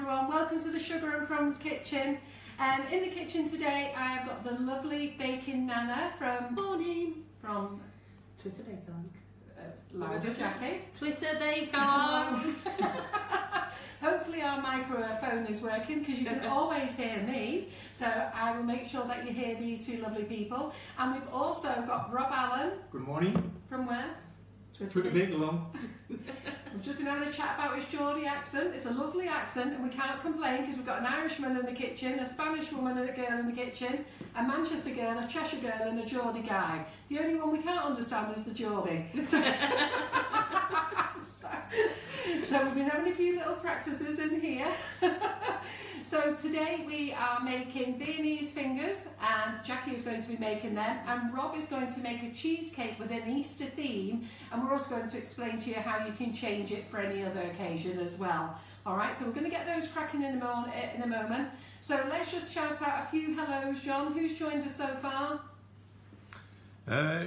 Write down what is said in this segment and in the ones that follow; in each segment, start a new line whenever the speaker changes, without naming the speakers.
everyone, welcome to the Sugar and Crumbs kitchen. In the kitchen today I have got the lovely baking Nana from
Twitter Bacon.
Louder Jackie.
Twitter Bacon.
Hopefully our microphone is working because you can always hear me, so I will make sure that you hear these two lovely people. And we've also got Rob Allen.
Good morning.
From where?
Twitter Bacon.
We've just been having a chat about his Geordie accent. It's a lovely accent and we can't complain because we've got an Irishman in the kitchen, a Spanish woman and a girl in the kitchen, a Manchester girl, a Cheshire girl and a Geordie guy. The only one we can't understand is the Geordie. So we've been having a few little practices in here. So today we are making Viennese fingers and Jackie is going to be making them, and Rob is going to make a cheesecake with an Easter theme, and we're also going to explain to you how you can change it for any other occasion as well. Alright, so we're going to get those cracking in a moment. So let's just shout out a few hellos. John, who's joined us so far?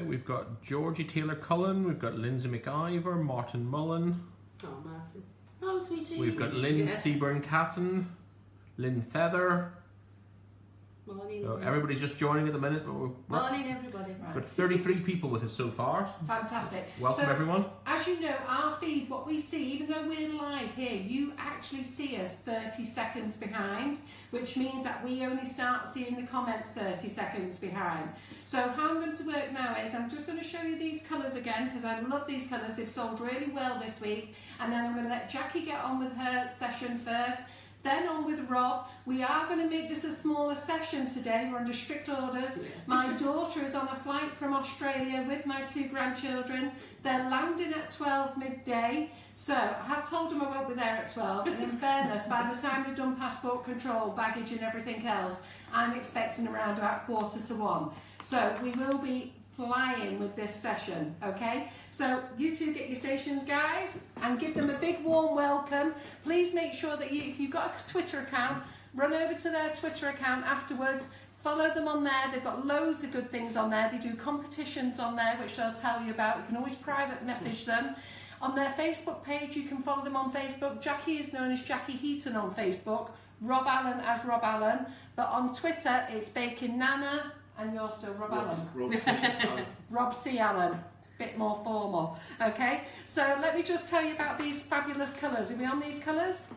We've got Georgie Taylor Cullen, we've got Lindsay McIver, Martin Mullen.
Oh, Martin. Oh, sweetie.
We've got Lynn Seaburn Catton, Lynn Feather.
Morning.
So everybody's just joining at the minute, but we're
morning, everybody.
Right.
got 33 people with us so far.
Fantastic.
Welcome everyone.
As you know, our feed, what we see, even though we're live here, you actually see us 30 seconds behind, which means that we only start seeing the comments 30 seconds behind. So how I'm going to work now is I'm just going to show you these colours again because I love these colours. They've sold really well this week, and then I'm going to let Jackie get on with her session first. Then on with Rob. We are going to make this a smaller session today. We're under strict orders. My daughter is on a flight from Australia with my two grandchildren. They're landing at 12 midday. So I have told them I won't be there at 12. And in fairness, by the time they've done passport control, baggage and everything else, I'm expecting around about 1:45. So we will be flying with this session, okay? So you two get your stations, guys, and give them a big warm welcome. Please make sure that if you've got a Twitter account, run over to their Twitter account afterwards, follow them on there. They've got loads of good things on there. They do competitions on there, which they'll tell you about. You can always private message them. On their Facebook page, you can follow them on Facebook. Jackie is known as Jackie Heaton on Facebook, Rob Allen as Rob Allen, but on Twitter, it's Baking Nana, and you're still Rob Allen. Rob C. Allen. Bit more formal. Okay, so let me just tell you about these fabulous colours. Are we on these colours?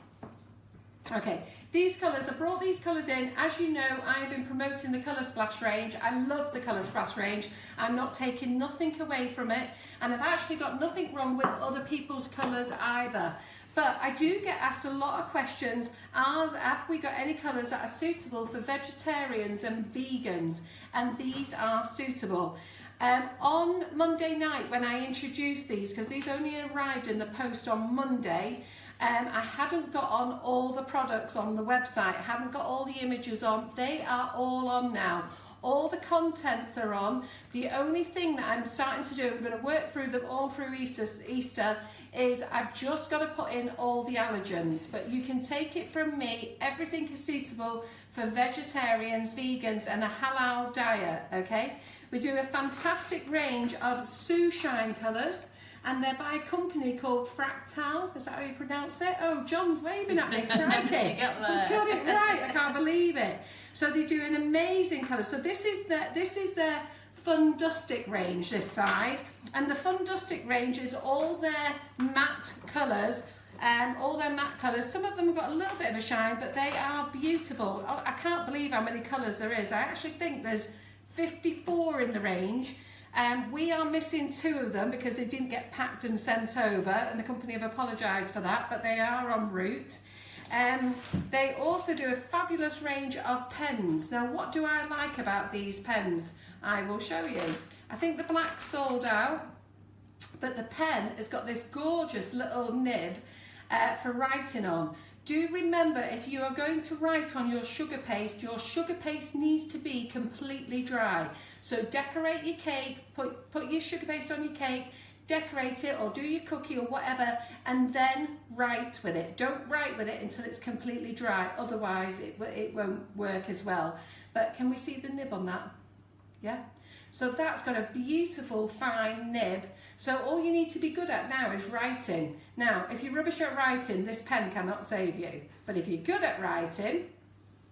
Okay, these colours, I brought these colours in. As you know, I have been promoting the Colour Splash range. I love the Colour Splash range. I'm not taking nothing away from it, and I've actually got nothing wrong with other people's colours either. But I do get asked a lot of questions, have we got any colours that are suitable for vegetarians and vegans? And these are suitable. On Monday night when I introduced these, because these only arrived in the post on Monday, I hadn't got on all the products on the website, I hadn't got all the images on. They are all on now. All the contents are on. The only thing that I'm starting to do, I'm going to work through them all through Easter, is I've just got to put in all the allergens. But you can take it from me, everything is suitable for vegetarians, vegans and a halal diet, okay? We do a fantastic range of Shine colours, and they're by a company called Fractal. Is that how you pronounce it? Oh, John's waving at me, crikey. Got it right, I can't believe it. So they do an amazing colour. So this is their Fun Dustic range, this side, and the Fun Dustic range is all their matte colours. Some of them have got a little bit of a shine, but they are beautiful. I can't believe how many colours there is. I actually think there's 54 in the range. We are missing 2 of them because they didn't get packed and sent over, and the company have apologised for that, but they are en route. They also do a fabulous range of pens. Now, what do I like about these pens? I will show you. I think the black sold out, but the pen has got this gorgeous little nib for writing on. Do remember, if you are going to write on your sugar paste needs to be completely dry. So decorate your cake, put your sugar paste on your cake, decorate it or do your cookie or whatever, and then write with it. Don't write with it until it's completely dry, otherwise it won't work as well. But can we see the nib on that? Yeah. So that's got a beautiful fine nib. So all you need to be good at now is writing. Now, if you're rubbish at writing, this pen cannot save you. But if you're good at writing,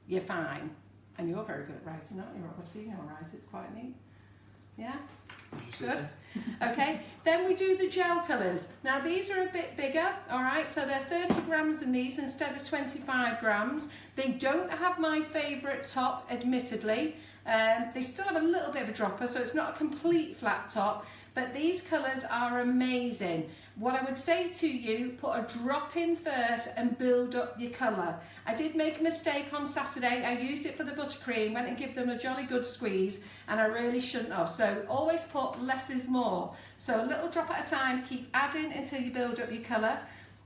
you're fine. And you're very good at writing, aren't you, Rob? I've seen you write, it's quite neat. Yeah? Good. Okay, then we do the gel colours. Now these are a bit bigger, all right, so they're 30 grams in these instead of 25 grams. They don't have my favourite top, admittedly. They still have a little bit of a dropper, so it's not a complete flat top, but these colours are amazing. What I would say to you, put a drop in first and build up your colour. I did make a mistake on Saturday. I used it for the buttercream, went and give them a jolly good squeeze, and I really shouldn't have. So always put less is more. So a little drop at a time, keep adding until you build up your colour.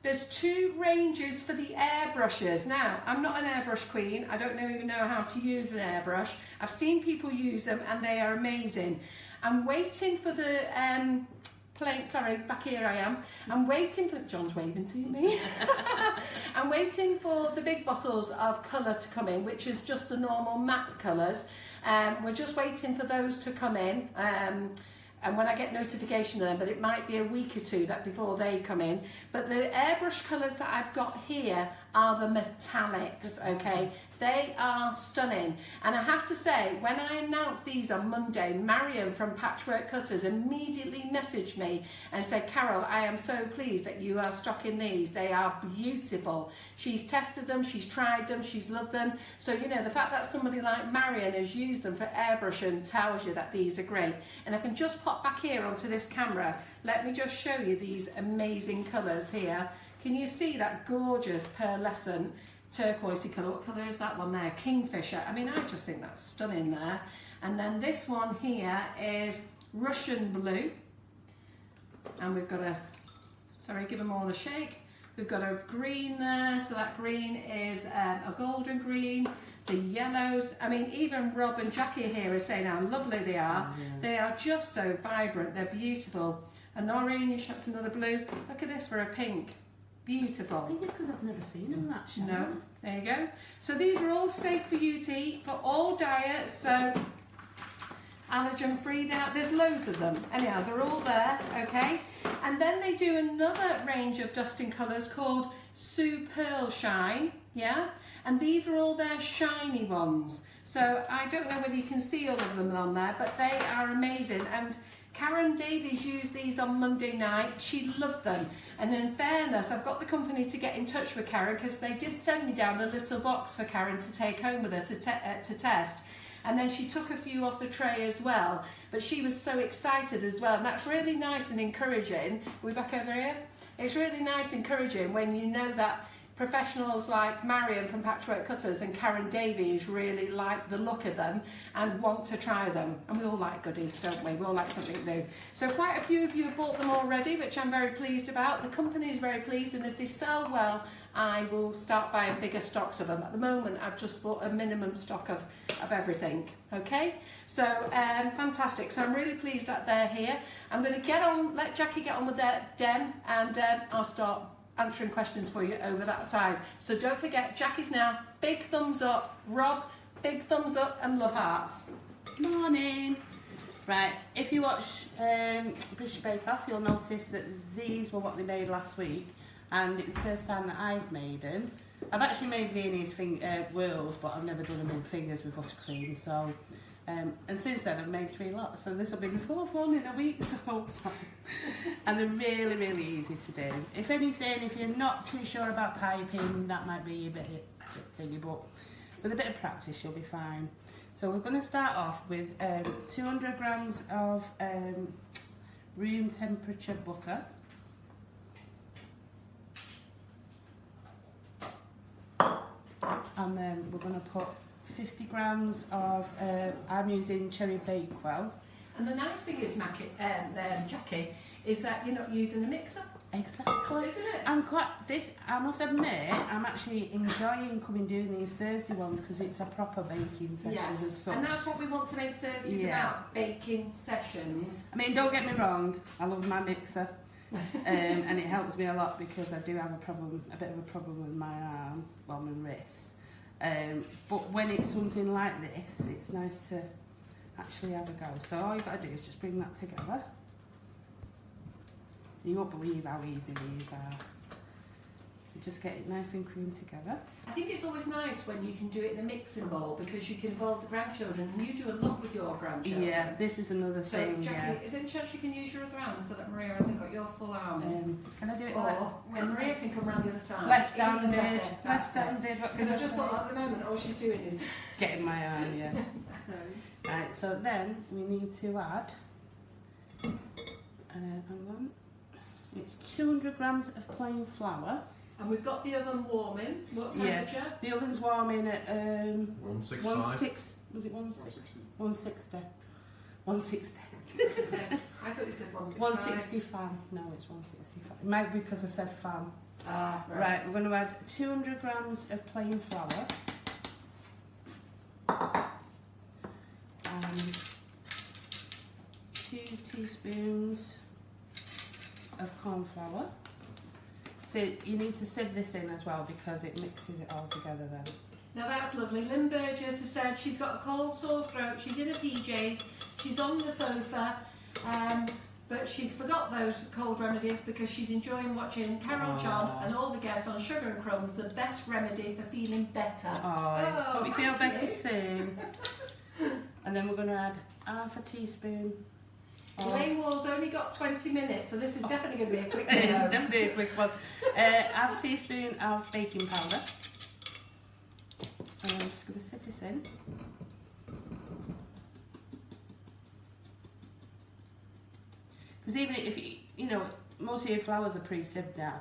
There's 2 ranges for the airbrushes. Now, I'm not an airbrush queen. I don't even know how to use an airbrush. I've seen people use them and they are amazing. I'm waiting for the sorry, back here I am. I'm waiting for, John's waving to me. I'm waiting for the big bottles of colour to come in, which is just the normal matte colours. We're just waiting for those to come in. And when I get notification of them, but it might be a week or two that before they come in. But the airbrush colours that I've got here are the metallics, okay? They are stunning. And I have to say, when I announced these on Monday, Marion from Patchwork Cutters immediately messaged me and said, Carol, I am so pleased that you are stocking these. They are beautiful. She's tested them, she's tried them, she's loved them. So, you know, the fact that somebody like Marion has used them for airbrushing tells you that these are great. And I can just pop back here onto this camera. Let me just show you these amazing colours here. Can you see that gorgeous pearlescent turquoisey colour? What colour is that one there? Kingfisher. I mean, I just think that's stunning there. And then this one here is Russian blue. And we've got a, sorry, give them all a shake. We've got a green there, so that green is a golden green. The yellows, I mean, even Rob and Jackie here are saying how lovely they are. Oh, yeah. They are just so vibrant, they're beautiful. An orange, that's another blue. Look at this for a pink. Beautiful.
I think it's because I've never seen them that show.
No, there you go. So these are all safe for you to eat for all diets, so allergen free now. There's loads of them. Anyhow, they're all there, okay? And then they do another range of dusting colours called Sue Pearl Shine, yeah? And these are all their shiny ones. So I don't know whether you can see all of them on there, but they are amazing. And Karen Davies used these on Monday night. She loved them. And in fairness, I've got the company to get in touch with Karen because they did send me down a little box for Karen to take home with her to test. And then she took a few off the tray as well. But she was so excited as well. And that's really nice and encouraging. Are we back over here? It's really nice and encouraging when you know that professionals like Marion from Patchwork Cutters and Karen Davies really like the look of them and want to try them. And we all like goodies, don't we? We all like something new. So quite a few of you have bought them already, which I'm very pleased about. The company is very pleased, and if they sell well, I will start buying bigger stocks of them. At the moment, I've just bought a minimum stock of everything. Okay, so fantastic. So I'm really pleased that they're here. I'm going to let Jackie get on with their den, and I'll start answering questions for you over that side. So don't forget, Jackie's now, big thumbs up. Rob, big thumbs up and love hearts.
Morning. Right, if you watch British Bake Off, you'll notice that these were what they made last week, and it's the first time that I've made them. I've actually made Viennese whirls, but I've never done them in fingers with buttercream, so and since then I've made 3 lots, so this will be the 4th one in a week. So and they're really, really easy to do. If anything, if you're not too sure about piping, that might be a bit thingy, but with a bit of practice you'll be fine. So we're going to start off with 200 grams of room temperature butter. And then we're going to put 50 grams of, I'm using cherry Bakewell.
And the nice thing is, Jackie, is that you're not using a mixer.
Exactly.
Isn't it?
I must admit, I'm actually enjoying doing these Thursday ones because it's a proper baking session.
Yes,
as such.
and that's what we want to make Thursdays about, baking sessions.
I mean, don't get me wrong, I love my mixer. And it helps me a lot because I do have a bit of a problem with my arm, well, my wrist. But when it's something like this, it's nice to actually have a go. So all you've got to do is just bring that together. You won't believe how easy these are. You just get it nice and cream together.
I think it's always nice when you can do it in a mixing bowl because you can involve the grandchildren, and you do a lot with your grandchildren.
Yeah, this is another
So,
thing.
Jackie, is there any chance you can use your other arm so that Maria hasn't got your full arm?
Can I do it
Or when Maria can come round the other side.
left-handed? Left-handed.
Because I just thought at the moment all she's doing is
getting my arm, yeah. Right, so then we need to add, hang on, it's 200 grams of plain flour.
And we've got the oven warming. What temperature?
Yeah, the oven's warming at
165.
Was it 160? 160. 160.
I thought you said 165.
165. No, it's 165. It might be because I said fan.
Ah,
Right, we're going to add 200 grams of plain flour. And 2 teaspoons of corn flour. So you need to sieve this in as well because it mixes it all together then.
Now that's lovely. Lynn Burgess has said she's got a cold sore throat, she's in her PJs, she's on the sofa, but she's forgot those cold remedies because she's enjoying watching Carol John and all the guests on Sugar and Crumbs, the best remedy for feeling better.
Oh, we feel better soon. And then we're going to add half a teaspoon.
Elaine Wall's only got 20 minutes, so this is definitely going to be a quick one.
Definitely a quick one. Half a teaspoon of baking powder. And I'm just going to sieve this in. Because even if you know, most of your flours are pre-sieved now,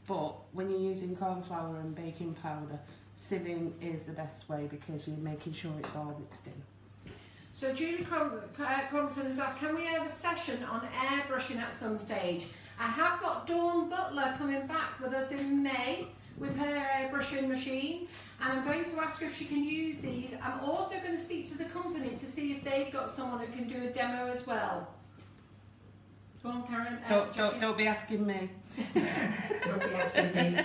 but when you're using corn flour and baking powder, sieving is the best way because you're making sure it's all mixed in.
So Julie Crompton has asked, can we have a session on airbrushing at some stage? I have got Dawn Butler coming back with us in May with her airbrushing machine, and I'm going to ask her if she can use these. I'm also going to speak to the company to see if they've got someone who can do a demo as well. Go on, Karen.
Don't be asking me.
Don't be asking me.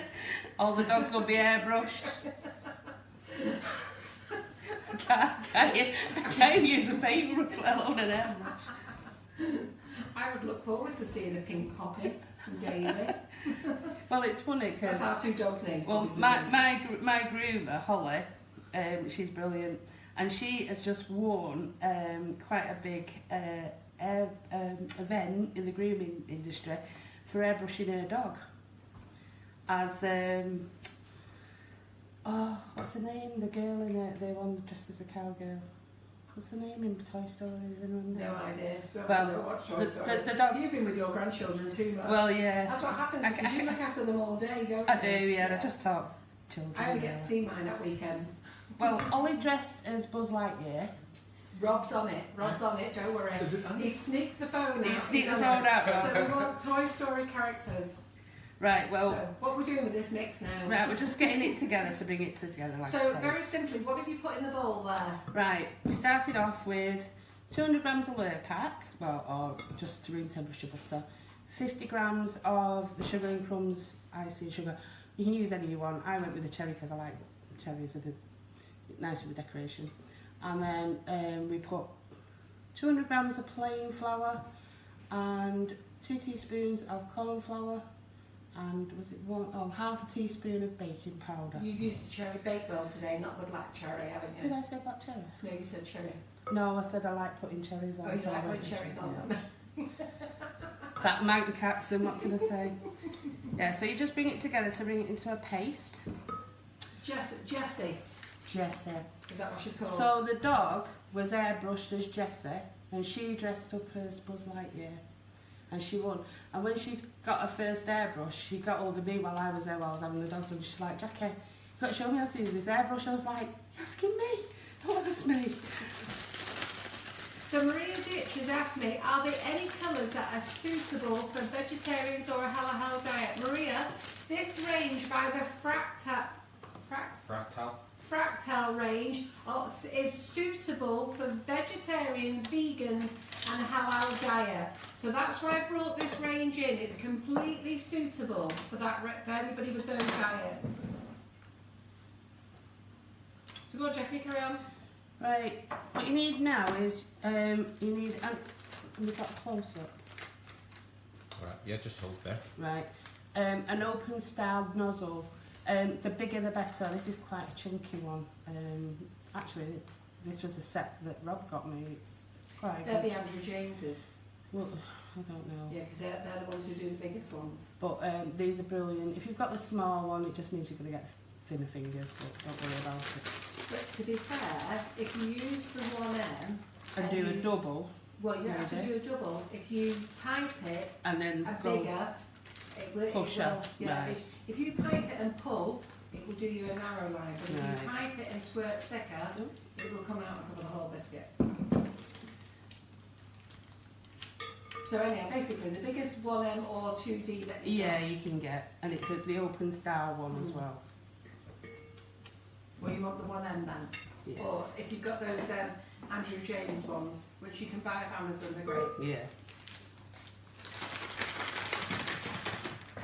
All the dogs will be airbrushed. I can't use a paintbrush, let alone an airbrush.
I would look forward to seeing a pink Poppy and Daisy.
Well, it's funny because
that's our two dogs' names.
Well, my groomer Holly, she's brilliant, and she has just won quite a big event in the grooming industry for airbrushing her dog. As oh, what's the name? The girl in it, the one dressed as a cowgirl. What's the name in Toy Story?
No idea.
Well, the dog.
You've been with your grandchildren too much.
Well, yeah.
That's what happens because you look after them all day, don't you?
I do, yeah. I just talk children.
I only get to see mine that weekend.
Well, Ollie dressed as Buzz Lightyear.
Rob's on it. Don't worry. He sneaked the phone out.
He sneaked the phone out.
So we want Toy Story characters.
Right, well...
So, what we're doing with this mix now?
Right, we're just getting it together to bring it together like
so, very simply, what have you put in the bowl there?
Right, we started off with 200 grams of Lurpak, well, or just room temperature butter, 50 grams of the Sugar and Crumbs icing sugar. You can use any you want. I went with the cherry because I like cherries, a bit nice with the decoration. And then we put 200 grams of plain flour and 2 teaspoons of corn flour. And was it half a teaspoon of baking powder.
You used the cherry Bakewell today, not the black cherry, haven't you?
Did I say black cherry?
No, you said cherry.
No, I said I like putting cherries on.
Oh, you like putting cherries on them?
That mountain capsule, what can I say? Yeah, so you just bring it together to bring it into a paste.
Jessie. Is that what she's called?
So the dog was airbrushed as Jessie, and she dressed up as Buzz Lightyear. And she won. And when she got her first airbrush, she got hold of me while I was there while I was having the dogs, and she's like, Jackie, you've got to show me how to use this airbrush. I was like, you're asking me? Don't ask me.
So Maria Ditch has asked me, are there any colours that are suitable for vegetarians or a halal diet? Maria, this range by the Fractal range is suitable for vegetarians, vegans and a halal diet. So that's why I brought this range in. It's completely suitable for anybody with those diets. So go on, Jackie, carry on.
Right, what you need now is, you need, we've got a close-up,
Alright, yeah, just hold there.
right, an open styled nozzle. The bigger the better. This is quite a chunky one. Actually, this was a set that Rob got me. It's quite
They'll
good.
be Andrew James's.
Well, I don't know.
Yeah, because they're the ones who do the biggest ones.
But these are brilliant. If you've got the small one, it just means you're going to get thinner fingers, but don't worry about it.
But to be fair, if you use the 1M
And do a
you-
double,
well, you don't have to
maybe.
do a double. If you pipe it
and then
a
go.
bigger, it will.
Pusher,
Yeah.
right.
If you pipe it and pull, it will do you a narrow line. But if you
Right.
pipe it and squirt thicker,
Oh.
it will come out and cover the whole biscuit. So anyhow, basically the biggest 1M or 2D that you
Yeah, you can get, and it's the open style one as well.
Well, you want the 1M then?
Yeah.
Or if you've got those Andrew James ones, which you can buy at Amazon, they're great.
Yeah.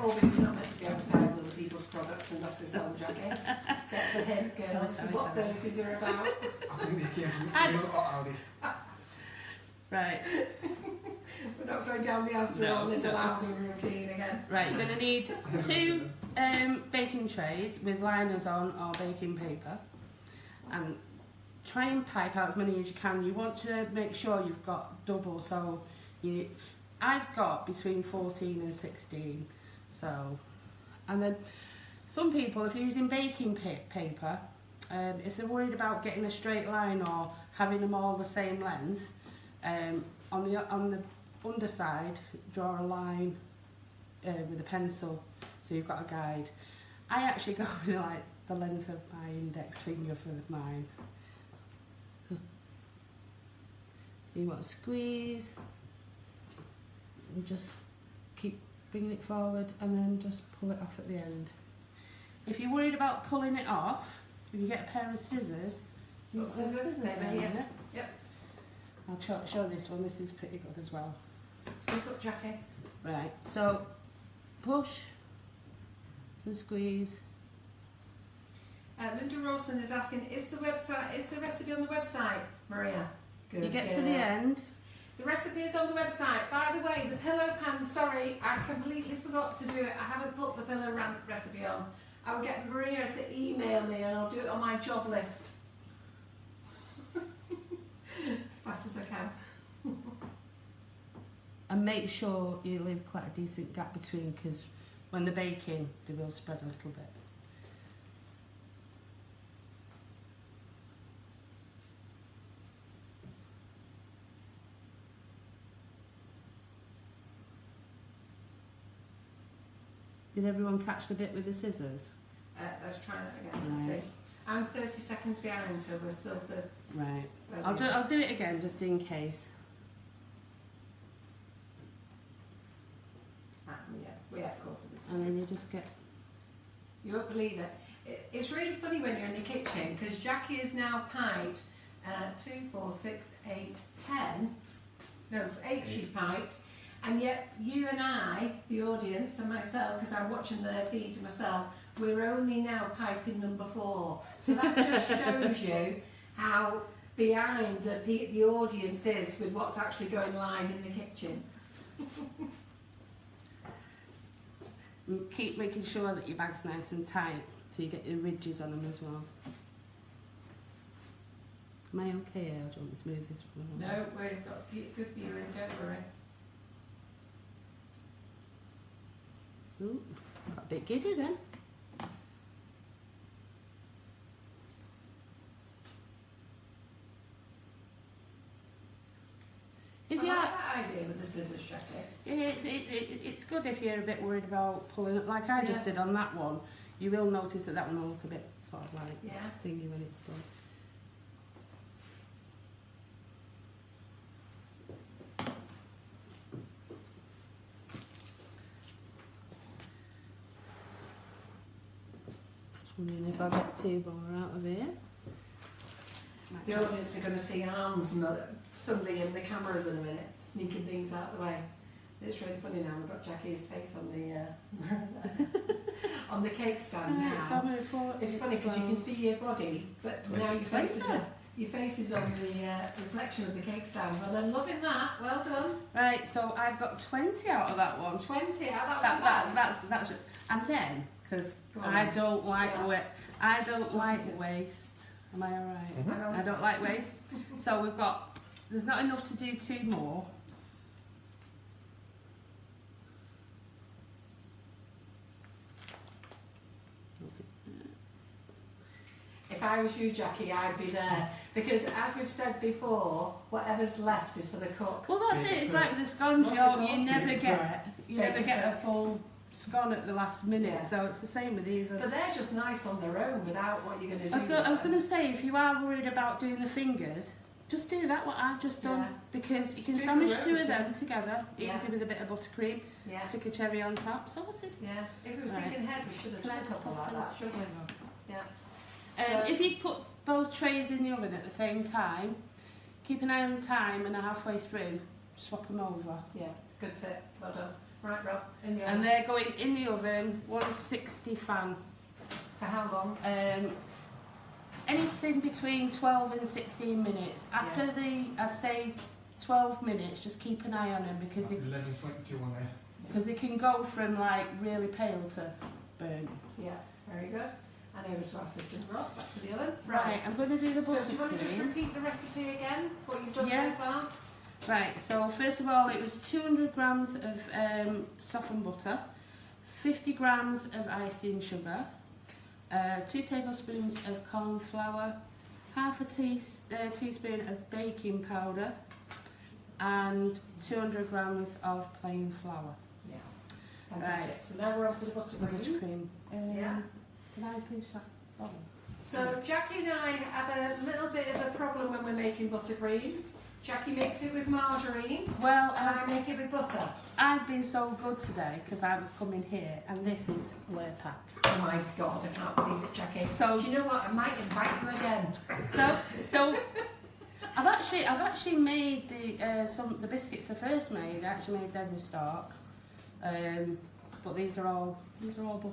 Or we're not meant to be advertising other people's products unless we sell them, Jackie. Get the hint, girls,
Sorry,
what
sorry.
Thursdays are about.
I think they came from
And-
Aldi.
Right.
We're not going down the Asda
No,
or Lidl
no.
Aldi routine again.
Right, you're going to need 2 baking trays with liners on or baking paper, and try and pipe out as many as you can. You want to make sure you've got double, so I've got between 14 and 16, so, and then some people, if you're using baking paper, if they're worried about getting a straight line or having them all the same length, on the underside, draw a line with a pencil, so you've got a guide. I actually go with like the length of my index finger for mine. You want to squeeze, and just keep bringing it forward, and then just pull it off at the end. If you're worried about pulling it off, if you get a pair of scissors,
Got scissors?
there,
Maybe, yeah.
isn't it?
Yep.
I'll show this one. This is pretty good as well.
Speak up, Jackie.
Right, so push and squeeze.
Linda Rawson is asking, is the recipe on the website, Maria? Good.
You get to the end.
The recipe is on the website. By the way, the pillow pan, sorry, I completely forgot to do it. I haven't put the pillow recipe on. I will get Maria to email me and I'll do it on my job list. As fast as I can.
And make sure you leave quite a decent gap between, because when they're baking, they will spread a little bit. Did everyone catch the bit with the scissors?
Let's try that again. Let's
Right.
see. I'm 30 seconds behind, so we're still the.
Right. I'll do it again just in case.
Yeah, of course it is.
And then you just get.
You won't believe it. It's really funny when you're in the kitchen because Jackie is now piped 2, 4, 6, 8, 10. No, 8 she's piped. And yet you and I, the audience, and myself, because I'm watching the feed myself, we're only now piping number 4. So that just shows you how behind the audience is with what's actually going live in the kitchen.
And keep making sure that your bag's nice and tight so you get your ridges on them as well. Am I okay here? Or do you want me to move this one?
No, we've got good viewing, don't worry.
Ooh, got a bit giddy then. If
I
you
like
are,
that idea with the scissors, Jackie.
it's good if you're a bit worried about pulling it, like I just
Yeah.
did on that one. You will notice that one will look a bit sort of like
Yeah.
thingy when it's done. Just wondering if I get 2 more out of here. Might
The
just-
audience are going to see arms and suddenly in the cameras in a minute, sneaking things out the way. It's really funny now. We've got Jackie's face on the on the cake stand
Right, so
now.
I'm going for
It's funny because you can see your body, but now your face is Your face is on the reflection of the cake stand. Well, I'm loving that. Well done.
Right, so I've got 20 out of that one.
20 out of that one.
That's and then because
Go on.
I don't like waste. Am I alright?
Mhm.
I don't like waste. So there's not enough to do 2 more.
If I was you, Jackie, I'd be there. Because as we've said before, whatever's left is for the cook.
Well, that's it. It's like with the scones,
What's it called?
you never
Bacon
get a full scone at the last minute.
Yeah.
So it's the same with these.
But they're just nice on their own without what you're going to do.
I was going to say, if you are worried about doing the fingers, just do that, what I've just done.
Yeah.
Because you can
Do the
sandwich
roast,
2 of
yeah.
them together,
Yeah.
easy with a bit of buttercream,
Yeah,
stick a cherry on top, sorted.
yeah. If it was
Right.
thinking ahead, we should have
Can I
done a
just
couple
pass
like
that
that, shouldn't we? Yeah.
If you put both trays in the oven at the same time, keep an eye on the time and halfway through, swap them over.
Yeah, good tip. Well done. Right, Rob, in the oven.
And they're going in the oven, 160 fan.
For how long?
Anything between 12 and 16 minutes. After I'd say 12 minutes, just keep an eye on them because
That's 11:22 on there.
they can go from like really pale to burnt.
Yeah, very good. And over to our assistant Rob, back to the oven.
Right, I'm going to do the
So do you want to just
buttercream.
repeat the recipe again? What you've done
Yeah.
so far?
Right, so first of all, it was 200 grams of softened butter, 50 grams of icing sugar, 2 tablespoons of corn flour, half a teaspoon of baking powder, and 200 grams of plain flour.
Yeah. Fantastic. So now we're on to the buttercream.
Buttercream.
Yeah.
Can I push that bottom?
So Jackie and I have a little bit of a problem when we're making buttercream. Jackie makes it with margarine
Well,
and I make it with butter.
I've been so good today because I was coming here, and this is Lure Pack.
Oh my God, I can't believe it, Jackie.
So-
do you know what? I might invite you again.
So don't. I've actually made the biscuits I first made. I actually made them with stark, but these are all butter.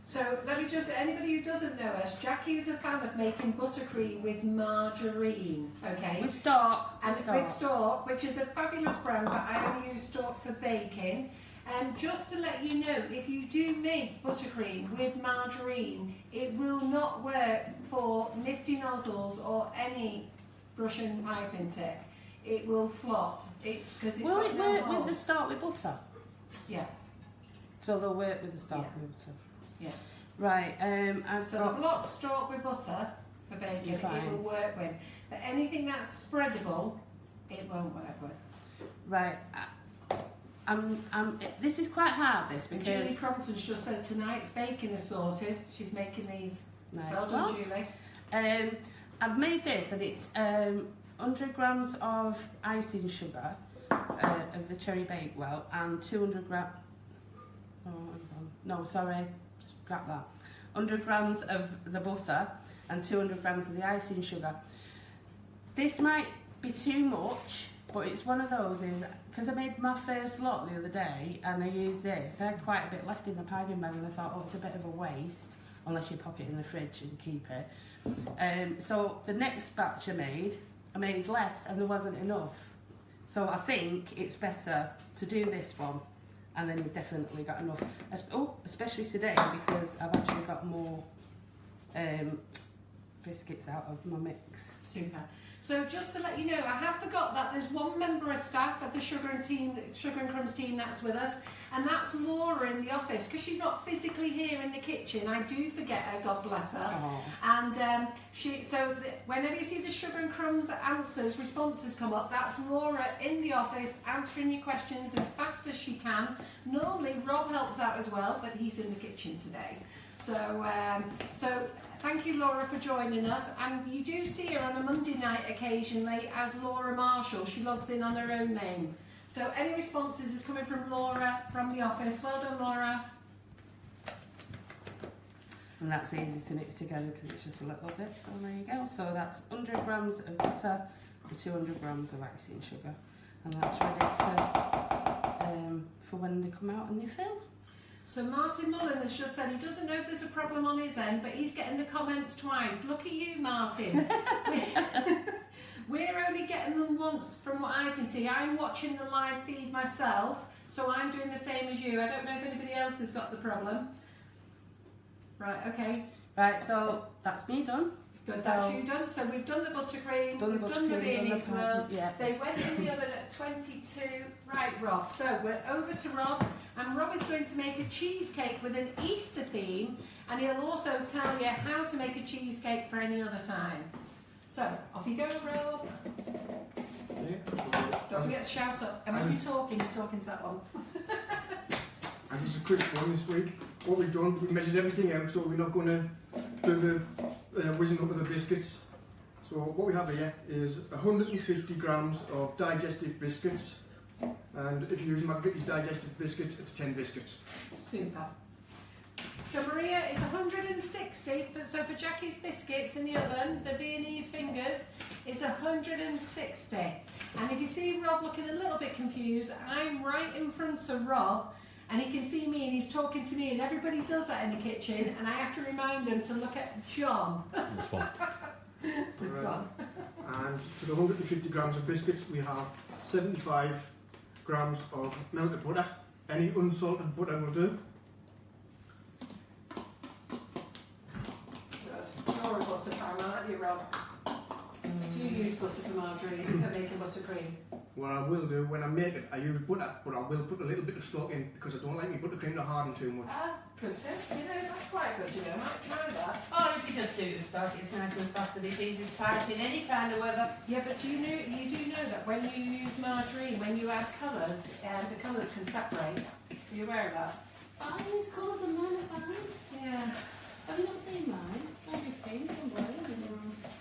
So let me just, anybody who doesn't know us, Jackie is a fan of making buttercream with margarine, okay?
With stark.
And with Stork, which is a fabulous brand, but I only use Stork for baking. And just to let you know, if you do make buttercream with margarine, it will not work for nifty nozzles or any brush and piping tip. It will flop. It's because it's
Will
got
it
no
work
hole.
with the stark with butter?
Yeah.
So they'll work with the stark
Yeah.
with butter.
Yeah.
Right. I've
So
got.
the block Stork with butter for baking,
You're
it
fine.
will work with. But anything that's spreadable, it won't work with.
Right. This is quite hard. This
And
because
Julie Crompton's just said tonight's bacon is sorted. She's making these.
nice
Well done,
one.
Julie.
I've made this, and it's 100 grams of icing sugar of the cherry Bakewell and 200 grams. Oh, hang on. No, sorry, scrap that. 100 grams of the butter and 200 grams of the icing sugar. This might be too much, but it's one of those is because I made my first lot the other day and I used this. I had quite a bit left in the piping bag, and I thought, oh, it's a bit of a waste unless you pop it in the fridge and keep it. So the next batch I made less, and there wasn't enough. So I think it's better to do this one, and then you've definitely got enough. Especially today because I've actually got more biscuits out of my mix.
Super. So just to let you know, I have forgot that there's one member of staff at the Sugar and Crumbs team that's with us, and that's Laura in the office, because she's not physically here in the kitchen. I do forget her, God bless her.
Oh.
And whenever you see the Sugar and Crumbs responses come up, that's Laura in the office answering your questions as fast as she can. Normally Rob helps out as well, but he's in the kitchen today. So thank you, Laura, for joining us. And you do see her on a Monday night occasionally as Laura Marshall. She logs in on her own name. So any responses is coming from Laura from the office. Well done, Laura.
And that's easy to mix together because it's just a little bit. So there you go. So that's 100 grams of butter to 200 grams of icing sugar. And that's ready to for when they come out and they fill.
So Martin Mullen has just said he doesn't know if there's a problem on his end, but he's getting the comments twice. Look at you, Martin. We're only getting them once from what I can see. I'm watching the live feed myself, so I'm doing the same as you. I don't know if anybody else has got the problem. Right, okay.
Right, so that's me done.
Good,
So-
that's you done. So we've done the buttercream,
Done the
we've done the
buttercream, done the
Viennese rolls.
pies, yeah.
They went in the oven at 22. Right, Rob. So we're over to Rob, and Rob is going to make a cheesecake with an Easter theme, and he'll also tell you how to make a cheesecake for any other time. So off you go, Rob. Don't forget to shout up. And when you're talking to that one.
As it's a quick one this week, what we've done, we measured everything out, so we're not going to do the whizzing up of the biscuits. So what we have here is 150 grams of digestive biscuits, and if you're using McVitie's digestive biscuits, it's 10 biscuits.
Super. So Maria is 160, so for Jackie's biscuits in the oven, the Viennese fingers is 160. And if you see Rob looking a little bit confused, I'm right in front of Rob, and he can see me and he's talking to me, and everybody does that in the kitchen, and I have to remind them to look at John.
This one.
This one.
And to the 150 grams of biscuits, we have 75 grams of melted butter. Any unsalted butter will do.
Good. You're a butter fan, aren't you, Rob? Do you use butter for margarine for making buttercream?
What I will do when I make it, I use butter, but I will put a little bit of stock in because I don't like my buttercream to harden too much.
Ah, good tip. You know, that's quite good, you know. I might try that.
Or if you just do the stock, it's nice and soft and it's easy to pipe in any kind of weather.
Yeah, but you do know that when you use margarine, when you add colours, the colours can separate. Are you aware of that?
I use colours and mine are fine.
Yeah.
Have you not seen mine? I use pink and blue.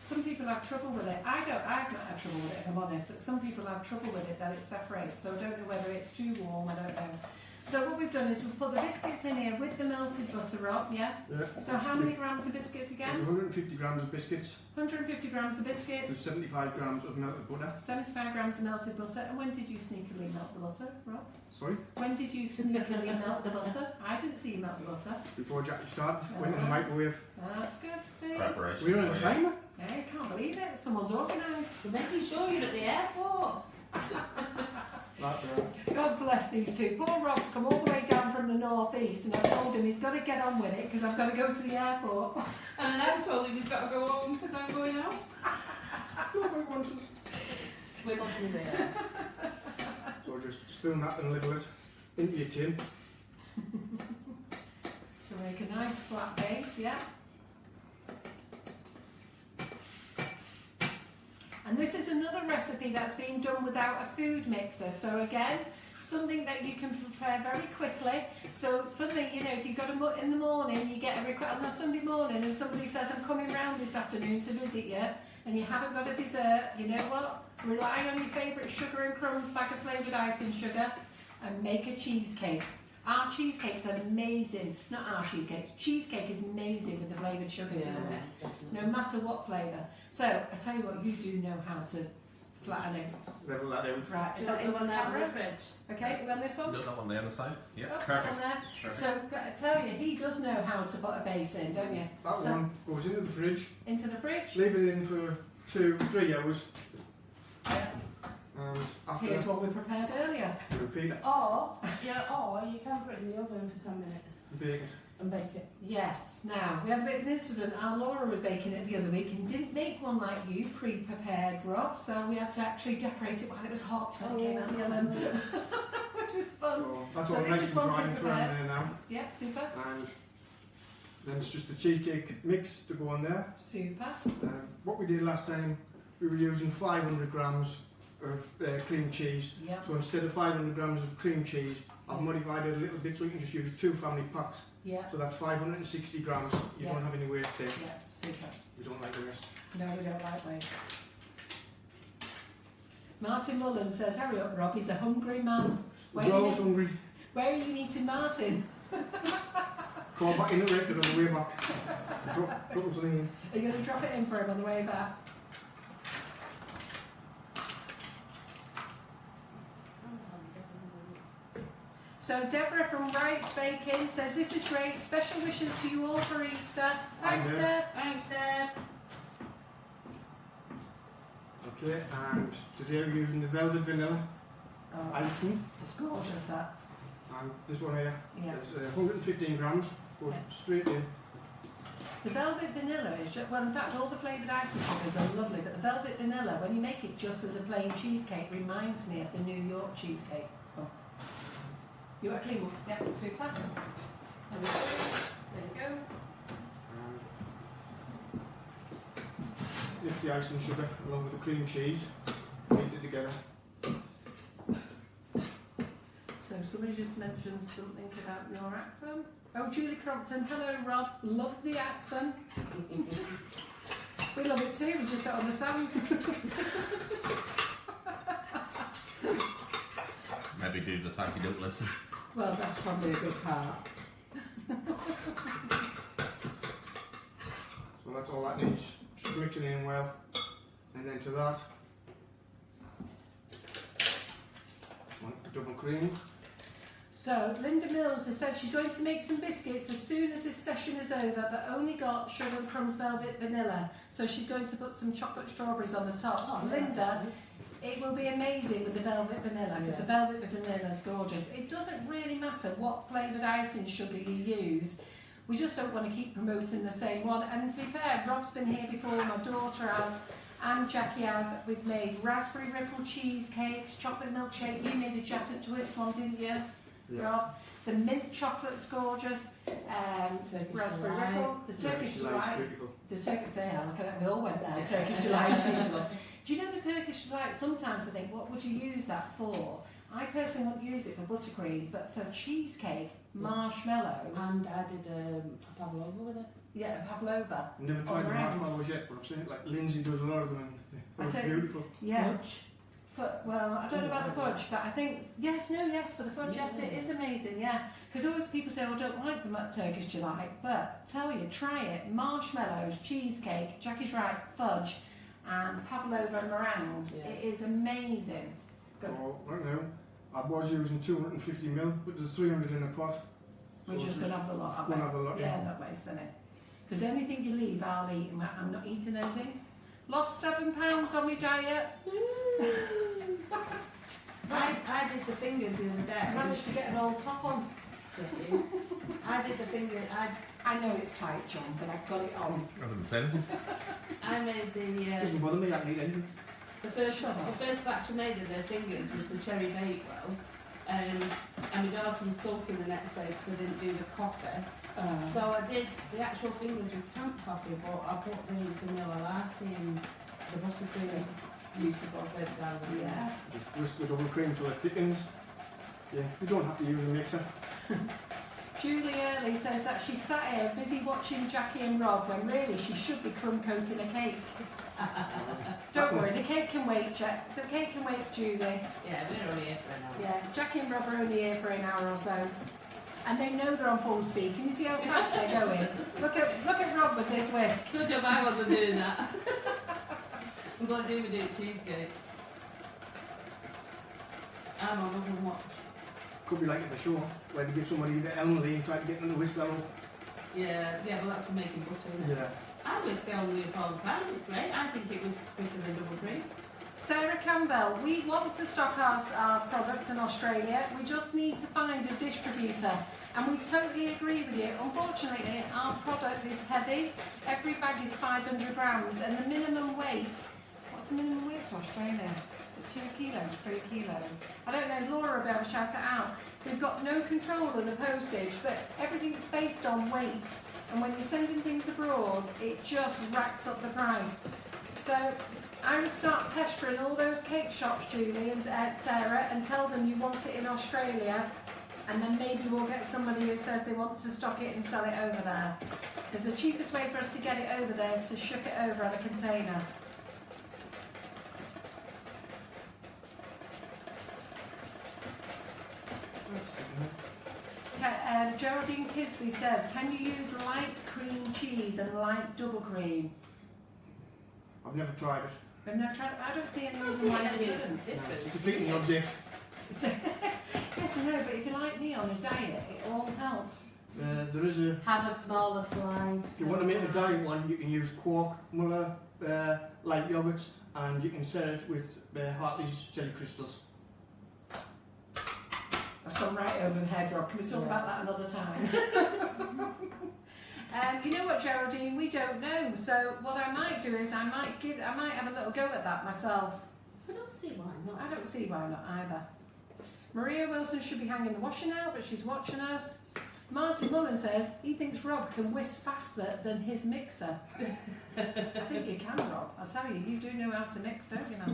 Some people have trouble with it. I've not had trouble with it, if I'm honest, but some people have trouble with it, that it separates. So I don't know whether it's too warm, I don't know. So what we've done is we've put the biscuits in here with the melted butter up, yeah?
Yeah,
So how many grams of biscuits
There's
again?
150 grams of biscuits,
150 grams of biscuits,
there's 75 grams of melted butter.
75 grams of melted butter. And when did you sneakily melt the butter, Rob?
Sorry,
When did you sneakily melt the butter? I didn't see you melt the butter.
before Jackie started, went in the microwave.
That's good. See?
Preparation.
We're on a timer.
Yeah, you can't believe it. Someone's organised.
We're making sure you're at the airport.
God bless these two. Poor Rob's come all the way down from the northeast, and I told him he's got to get on with it because I've got to go to the airport.
And then I told him he's got to go home because I'm going out. We're looking there.
So just spoon that and level it into your tin.
To make a nice flat base, yeah. And this is another recipe that's been done without a food mixer. So again, something that you can prepare very quickly. So suddenly, you know, if you've got in the morning, you get a request on a Sunday morning and somebody says, I'm coming round this afternoon to visit you, and you haven't got a dessert, you know what? Rely on your favourite sugar and crumbs bag of flavoured icing sugar and make a cheesecake. Our cheesecake's amazing. Not our cheesecakes. Cheesecake is amazing with the flavoured sugars, isn't it? No matter what flavour. So, I tell you what, you do know how to flatten it.
Level that out.
Right, is
Is
that
that
into
the
the
one out of the
camera?
fridge?
Okay, we on this one?
No, that one there on the side. Yeah,
Oh,
perfect.
on there.
Perfect.
So, I tell you, he does know how to put a base in, don't you?
That
So,
one goes into the fridge,
into the fridge.
leave it in for 2-3 hours,
Yeah.
and after
Here's
that,
what we prepared earlier.
you repeat it
Or you can put it in the oven for 10 minutes
and bake it.
and bake it.
Yes. Now, we had a bit of an incident. Our Laura was baking it the other week and didn't make one like you, pre-prepared, Rob. So we had to actually decorate it while it was hot when it came out the oven, which was fun.
So that's
So
all
this
nice
is
and
one
dry and firm
prepared.
there now.
Yeah, super.
And then it's just the cheesecake mix to go on there.
Super.
What we did last time, we were using 500 grams of cream cheese.
Yeah.
So instead of 500 grams of cream cheese, I've modified it a little bit so you can just use 2 family packs.
Yeah.
So that's 560 grams. You
Yeah.
don't have any waste there.
Yeah, super.
You don't like the rest.
No, we don't like waste. Martin Mullen says, hurry up, Rob, he's a hungry man.
We're always
you,
hungry.
where are you meeting Martin?
Go back in the record on the way back. Drop something in.
Are you going to drop it in for him on the way back? So Deborah from Wright's Baking says, this is great. Special wishes to you all for Easter. Thanks, Deb.
Thanks, Deb.
Okay, and today we're using the velvet vanilla
Oh,
icing.
it's gorgeous, that.
And this one here
Yeah.
is 115 grams, goes straight in.
The velvet vanilla is just, well, in fact, all the flavoured icing sugars are lovely, but the velvet vanilla, when you make it just as a plain cheesecake, reminds me of the New York cheesecake. Oh. You want a clean one? Yeah, super. There you go.
Mix the icing sugar along with the cream cheese, mix it together.
So somebody just mentioned something about your accent. Oh, Julie Crompton, hello Rob, love the accent. We love it too, we just don't understand.
Maybe due to the fact you don't listen.
Well, that's probably a good part.
So that's all that needs. Just mix it in well. And then to that, double cream.
So, Linda Mills has said she's going to make some biscuits as soon as this session is over, but only got sugar and crumbs velvet vanilla. So she's going to put some chocolate strawberries on the top.
Oh,
Linda, it will be amazing with the velvet vanilla, because the velvet vanilla is gorgeous. It doesn't really matter what flavoured icing sugar you use. We just don't want to keep promoting the same one. And to be fair, Rob's been here before, my daughter has, and Jackie has. We've made raspberry ripple cheesecakes, chocolate milkshake. You made a Jaffa twist one, didn't you?
Yeah.
Rob. The mint chocolate's gorgeous. Raspberry ripple. The Turkish delight. The Turkish there. Look at it. We all went there. Turkish delight. Do you know the Turkish delight? Sometimes I think, what would you use that for? I personally won't use it for buttercream, but for cheesecake, marshmallows.
And I did a pavlova with it.
Yeah, pavlova.
Never tried the
meringues.
marshmallows yet, but I've seen it. Like Lindsay does a lot of them.
I
They're
tell you-
beautiful.
Yeah.
Fudge.
Well, I don't know about the fudge, but I think, yes, for the fudge, yes, it is amazing, yeah. Because always people say, oh, I don't like the Turkish delight, but tell you, try it. Marshmallows, cheesecake, Jackie's right, fudge, and pavlova and meringues.
Yeah.
It is amazing. Good.
So right now, I was using 250 ml, but there's 300 in a pot.
We're
So
just
it's
going to have a lot, aren't
gonna have a lot,
Yeah,
yeah.
not wasting it. Because anything you leave, I'll eat. I'm not eating anything. Lost 7 pounds on my diet.
I did the fingers the other
I
day.
managed to get an old top on.
I did the fingers.
I know it's tight, John, but I've got it on.
I didn't say anything.
I made
It doesn't bother me, I can eat anything.
the first
Shut up.
the first batch I made of their fingers was the cherry Bakewell. And my daughter was sulking the next day because I didn't do the coffee. So I did the actual fingers with camp coffee, but I put the vanilla latte and the buttercream. Beautiful, good down.
Yeah.
Just whisk the double cream till it thickens. Yeah, you don't have to use a mixer.
Julie Early says that she sat here busy watching Jackie and Rob when really she should be crumb coating a cake. Don't worry, the cake can wait, Jack. The cake can wait, Julie.
Yeah, we're only here for an hour.
Yeah, Jackie and Rob are only here for an hour or so. And they know they're on full speed. Can you see how fast they're going? Look at Rob with this whisk.
Good job I wasn't doing that. I'm going to do cheesecake. I'm on nothing much.
Could be like at the show, where they give somebody the elderly and try to get them to whisk that up.
Yeah, well that's for making butter, isn't it?
Yeah.
I whisk the only up all the time, it's great. I think it was quicker than double cream.
Sarah Campbell, we want to stock our products in Australia. We just need to find a distributor. And we totally agree with you. Unfortunately, our product is heavy. Every bag is 500 grams. And the minimum weight, what's the minimum weight to Australia? Is it 2 kilos, 3 kilos? I don't know, Laura will be able to shout it out. We've got no control of the postage, but everything's based on weight. And when you're sending things abroad, it just racks up the price. So I would start pestering all those cake shops, Julie and Sarah, and tell them you want it in Australia, and then maybe we'll get somebody who says they want to stock it and sell it over there. Because the cheapest way for us to get it over there is to ship it over on a container. Geraldine Kisby says, can you use light cream cheese and light double cream?
I've never tried it.
I've never tried. I don't see any reason why you couldn't.
No, it's defeating the object.
Yeah, Yes, I know, but if you're like me on a diet, it all helps.
There is a,
Have a smaller slice.
if you want to make a diet one, you can use quark, Muller, light yogurts, and you can set it with Hartley's jelly crystals.
That's gone right over my head, Rob. Can we talk about that another time? You know what, Geraldine? We don't know. So what I might do is I might have a little go at that myself.
I don't see why not.
I don't see why not either. Maria Wilson should be hanging the washing out, but she's watching us. Martin Mullen says he thinks Rob can whisk faster than his mixer. I think you can, Rob. I'll tell you, you do know how to mix, don't you now?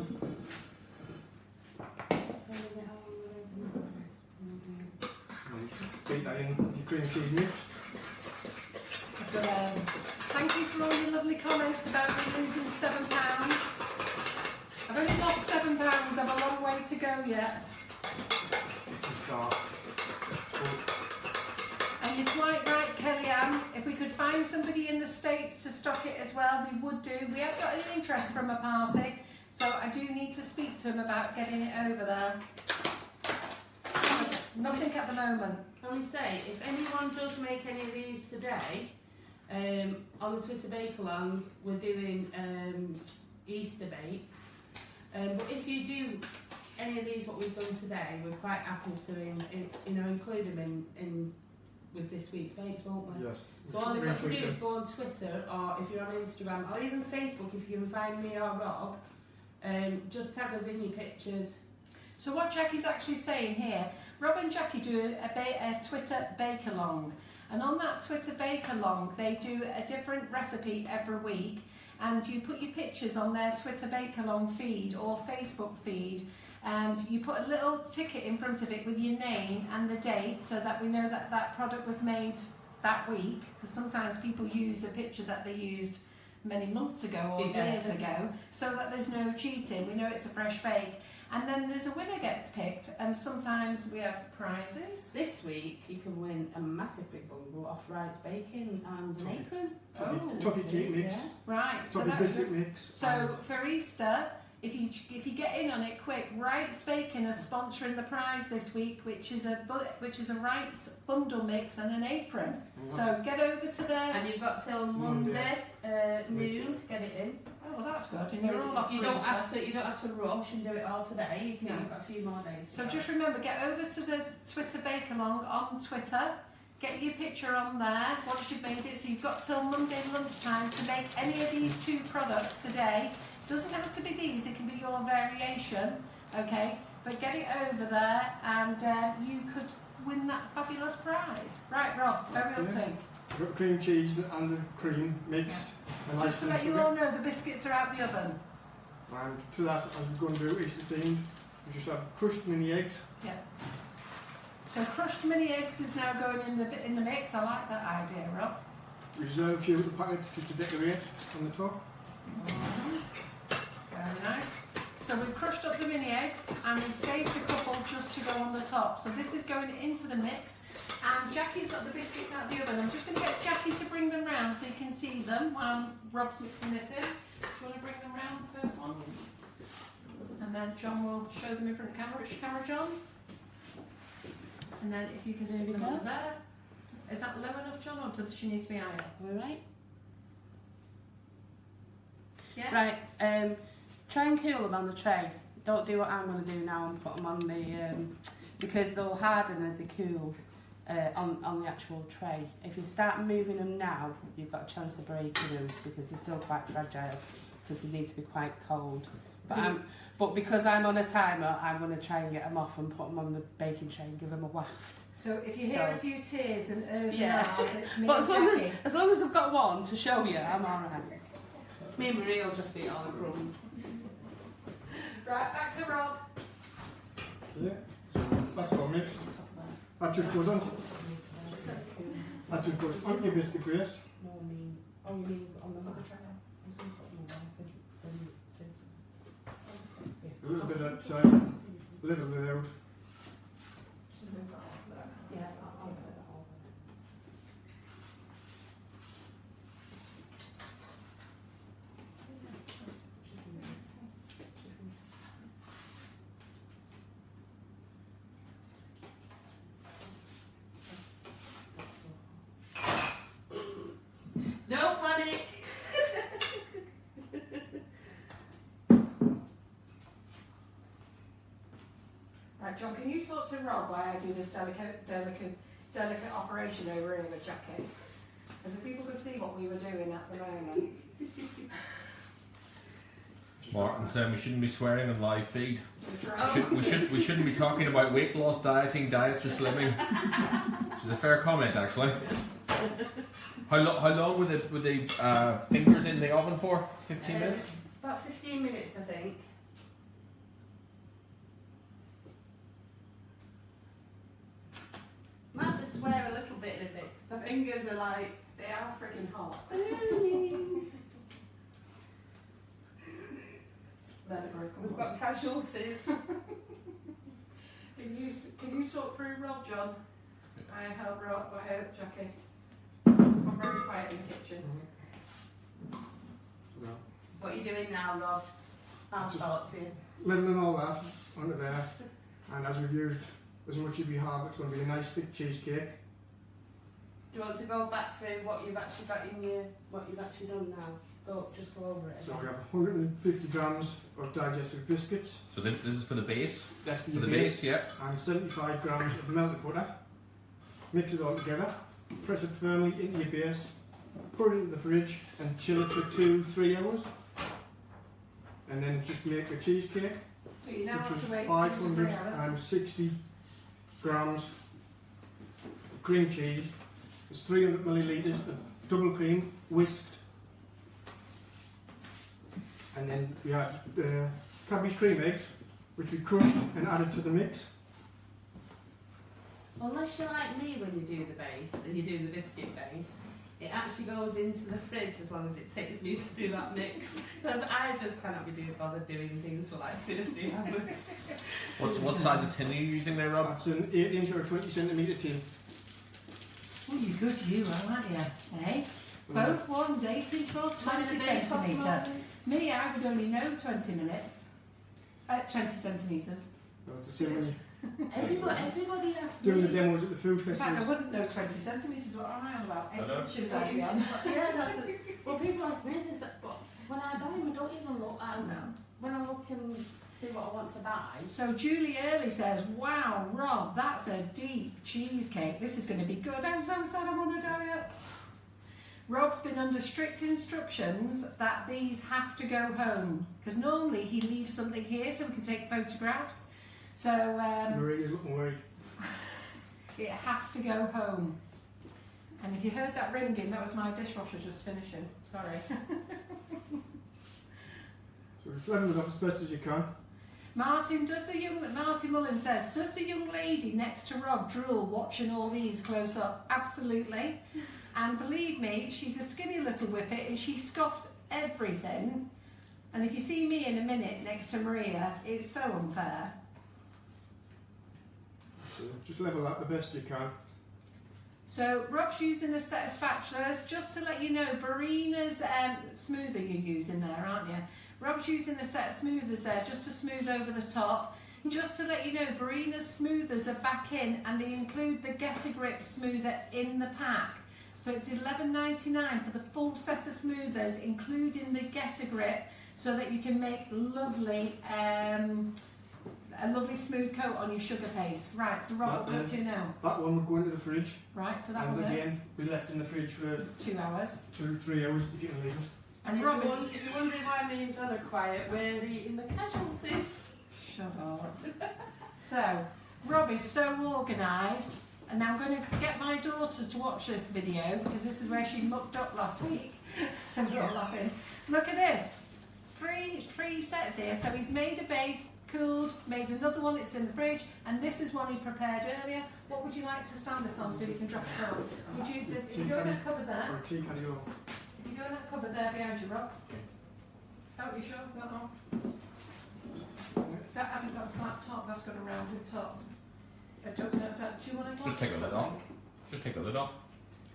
Beat that in with your cream cheese mix.
But, thank you for all your lovely comments about me losing £7. I've only lost £7. I've a long way to go yet.
To start.
And you're quite right, Kellyanne. If we could find somebody in the States to stock it as well, we would do. We have got an interest from a party, so I do need to speak to them about getting it over there. Nothing at the moment.
Can we say, if anyone does make any of these today, on the Twitter Bakewell, we're doing Easter bakes. But if you do any of these, what we've done today, we're quite happy to include them in with this week's bakes, won't we?
Yes.
So all you've got to do is go on Twitter, or if you're on Instagram, or even Facebook, if you can find me or Rob, just tag us in your pictures.
So what Jackie's actually saying here, Rob and Jackie do a Twitter bake-along. And on that Twitter bake-along, they do a different recipe every week. And you put your pictures on their Twitter bake-along feed or Facebook feed. And you put a little ticket in front of it with your name and the date so that we know that that product was made that week. Because sometimes people use a picture that they used many months ago or years ago, so that there's no cheating. We know it's a fresh bake. And then there's a winner gets picked, and sometimes we have prizes.
This week you can win a massive big bundle off Wright's Baking and an apron.
Toffee cake mix.
Yeah.
Right, so
Toffee
that's
biscuit
good.
mix.
So for Easter, if you get in on it quick, Wright's Baking are sponsoring the prize this week, which is a Wright's bundle mix and an apron. So get over to there.
And you've got till Monday noon to get it in.
Oh, well, that's good. And
So
you're all off
you
for
don't
Easter.
have to rush and do it all today. You've got a few more days.
So just remember, get over to the Twitter Bake-along on Twitter. Get your picture on there once you've made it. So you've got till Monday lunchtime to make any of these two products today. Doesn't have to be these, it can be your variation, okay? But get it over there and you could win that fabulous prize. Right, Rob, where are we up to?
I've got cream cheese and the cream mixed. And
Just to let you all know, the biscuits are out the oven.
And to that, as we're going to do Easter themed, we just have crushed mini eggs.
Yeah. So crushed mini eggs is now going in the mix. I like that idea, Rob.
Reserve a few of the packets just to decorate on the top.
Very nice. So we've crushed up the mini eggs and we've saved a couple just to go on the top. So this is going into the mix. And Jackie's got the biscuits out the oven. I'm just going to get Jackie to bring them round so you can see them while Rob's mixing this in. Do you want to bring them round the first ones? And then John will show them in front of the camera. Which camera, John? And then if you can stick them on there. Is that low enough, John, or does she need to be higher?
All right.
Yeah?
Right. Try and cool them on the tray. Don't do what I'm going to do now and put them on the because they'll harden as they cool on the actual tray. If you start moving them now, you've got a chance of breaking them because they're still quite fragile because they need to be quite cold. But because I'm on a timer, I'm going to try and get them off and put them on the baking tray and give them a waft.
So if you hear a few tears and and ahs, it's me
But
and Jackie.
as long as I've got one to show you, I'm alright. Me and Maria will just eat all the crumbs.
Right, back to Rob.
Yeah, so that's all mixed. That just goes on. That just goes on your biscuit base.
Oh, you mean on the mother tray?
A little bit at a time, level it out.
Right, John, can you talk to Rob while I do this delicate operation over here with Jackie? Because if people could see what we were doing at the moment.
Martin saying we shouldn't be swearing on live feed.
Oh.
We shouldn't be talking about weight loss, dieting, diets or slimming. Which is a fair comment actually. How long were the fingers in the oven for? 15 minutes?
About 15 minutes, I think. Might have to swear a little bit in a bit. The fingers are like...
They are friggin' hot. Leather broken.
We've got casualties.
Can you talk through Rob, John? I help Rob, I help Jackie. It's gone very quiet in the kitchen.
No.
What are you doing now, Rob? I'll talk to you.
Leveling all that onto there, and as we've used as much as we have, it's going to be a nice thick cheesecake.
Do you want to go back through what you've actually got in your, what you've actually done now? Just go over it.
So we have 150 grams of digestive biscuits.
So this is for the base?
That's for
For
your
the base, yeah.
And 75 grams of melted butter. Mix it all together, press it firmly into your base, put it in the fridge and chill it for 2-3 hours. And then just make the cheesecake,
So you now
which
have
is
to wait 2 to 3 hours.
560 grams of cream cheese. It's 300 millilitres of double cream, whisked. And then we had cabbage cream eggs, which we crushed and added to the mix.
Unless you're like me when you do the base and you do the biscuit base, it actually goes into the fridge as long as it takes me to do that mix. Because I just cannot be bothered doing things for like seriously hours.
What size of tin are you using there, Rob?
That's an 8-inch or a 20-centimetre tin.
Oh, you're good, you are, aren't you? Eh? Both ones 8-inch or 20 centimetre. Me, I would only know 20 minutes. 20 centimetres.
Well, it's the same when you're
Everybody has
doing the demos at the food
In fact, I
festivals.
wouldn't know 20 centimetres, what am I on about? 8
Hello?
inches I'd be on.
Yeah, that's it. Well, people ask me this, but when I buy them, I don't even look at them.
No.
When I look and see what I want to buy.
So Julie Early says, wow, Rob, that's a deep cheesecake. This is going to be good. I'm so sad I'm on a diet. Rob's been under strict instructions that these have to go home. Because normally he leaves something here so we can take photographs. So
Maria's looking worried.
it has to go home. And if you heard that ringing, that was my dishwasher just finishing. Sorry.
So just level it up as best as you can.
Martin Mullen says, does the young lady next to Rob drool watching all these close up? Absolutely. And believe me, she's a skinny little whippet and she scoffs everything. And if you see me in a minute next to Maria, it's so unfair.
So just level that the best you can.
So Rob's using a set of spatulas. Just to let you know, Barina's smoother you're using there, aren't you? Rob's using a set of smoothers there just to smooth over the top. Just to let you know, Barina's smoothers are back in and they include the Get a Grip smoother in the pack. So it's $11.99 for the full set of smoothers, including the Get a Grip, so that you can make lovely, a lovely smooth coat on your sugar paste. Right, so Rob, what we'll go to now.
That one would go into the fridge.
Right, so that
And
will do
again, we left in the fridge for
2 hours.
2-3 hours if you can leave it.
And
if
Rob is...
you're wondering why me and John are quiet, we're eating the casualties.
Shut up. So, Rob is so organised, and now I'm going to get my daughter to watch this video because this is where she mucked up last week. And we're all laughing. Look at this. Three sets here. So he's made a base, cooled, made another one, it's in the fridge, and this is one he prepared earlier. What would you like to stand this on so you can drop it out? Would you, if you go in that cupboard there,
Or a tea caddy or...
if you go in that cupboard there behind you, Rob. Oh, you sure? No. That hasn't got a flat top, that's got a rounded top. Do you want a glass?
Just take the lid off. Just take the lid off.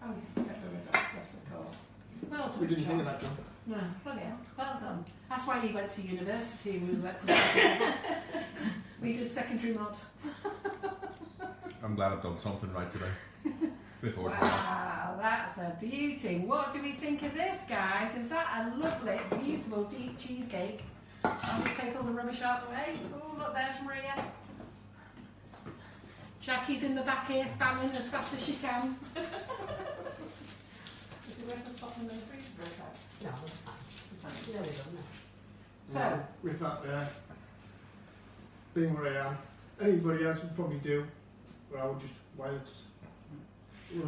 Oh yeah, take the lid off, yes of course. Well done,
We didn't think of
John.
that, John.
No, bloody hell, well done. That's why you went to university and we went to secondary. We did secondary mod.
I'm glad I've done something right today. Before
Wow, that's a beauty. What do we think of this, guys? Is that a lovely, beautiful, deep cheesecake? I'll just take all the rubbish out of the way. Oh, look, there's Maria. Jackie's in the back here, fanning as fast as she can. Is it worth us popping them in the freezer for a sec?
No, that's fine. You know we don't know.
So,
with that there, being where I am, anybody else would probably do, but I would just, while it's...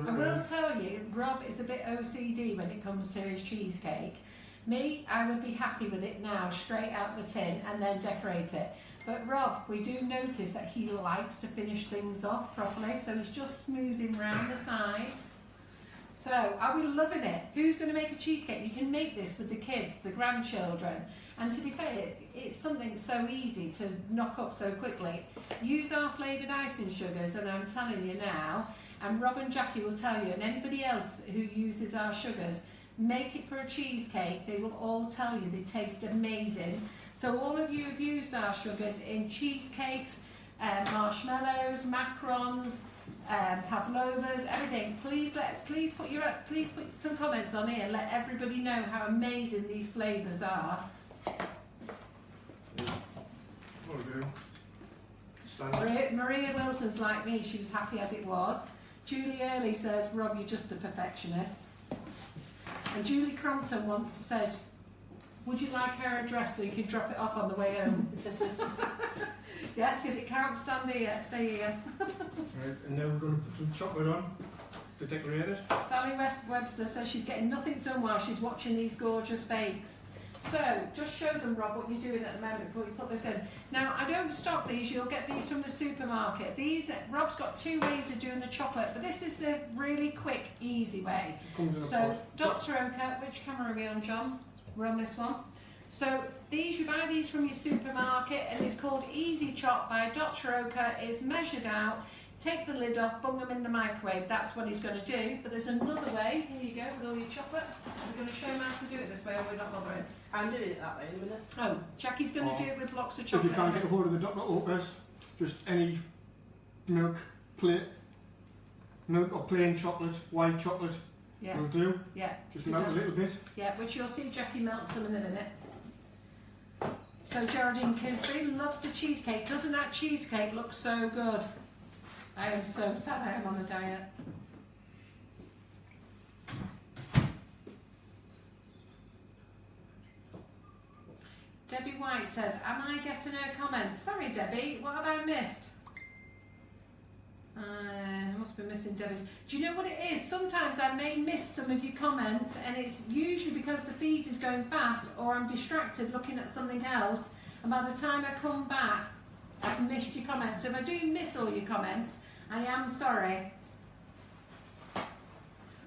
I will tell you, Rob is a bit OCD when it comes to his cheesecake. Me, I would be happy with it now, straight out the tin, and then decorate it. But Rob, we do notice that he likes to finish things off properly, so he's just smoothing round the sides. So, are we loving it? Who's going to make a cheesecake? You can make this with the kids, the grandchildren. And to be fair, it's something so easy to knock up so quickly. Use our flavoured icing sugars, and I'm telling you now, and Rob and Jackie will tell you, and anybody else who uses our sugars, make it for a cheesecake. They will all tell you they taste amazing. So all of you have used our sugars in cheesecakes, marshmallows, macarons, pavlovas, everything. Please put some comments on here and let everybody know how amazing these flavours are. Maria Wilson's like me, she was happy as it was. Julie Early says, Rob, you're just a perfectionist. And Julie Crompton once says, would you like her address so you can drop it off on the way home? Yes, because it can't stand here, stay here.
Right, and then we're going to put some chocolate on to decorate it.
Sally Webster says she's getting nothing done while she's watching these gorgeous bakes. So, just show them, Rob, what you're doing at the moment before you put this in. Now, I don't stock these, you'll get these from the supermarket. Rob's got two ways of doing the chocolate, but this is the really quick, easy way. So, Dr. Oka, which camera are we on, John? We're on this one. So, you buy these from your supermarket, and it's called Easy Chop by Dr. Oka. It's measured out. Take the lid off, bung them in the microwave. That's what he's going to do. But there's another way. Here you go, with all your chocolate. We're going to show him how to do it this way, or we're not bothering.
I'm doing it that way in a minute.
Oh, Jackie's going to do it with blocks of
If
chocolate.
you can't get a hold of the Dr. Oakers, just any milk, milk or plain chocolate, white chocolate will do.
Yeah.
Just melt a little bit.
Yeah, which you'll see Jackie melt some in a minute. So Geraldine Kisby loves the cheesecake. Doesn't that cheesecake look so good? I am so sad I am on a diet. Debbie White says, am I getting her comment? Sorry Debbie, what have I missed? I must be missing Debbie's. Do you know what it is? Sometimes I may miss some of your comments, and it's usually because the feed is going fast or I'm distracted looking at something else, and by the time I come back I've missed your comments. So if I do miss all your comments, I am sorry.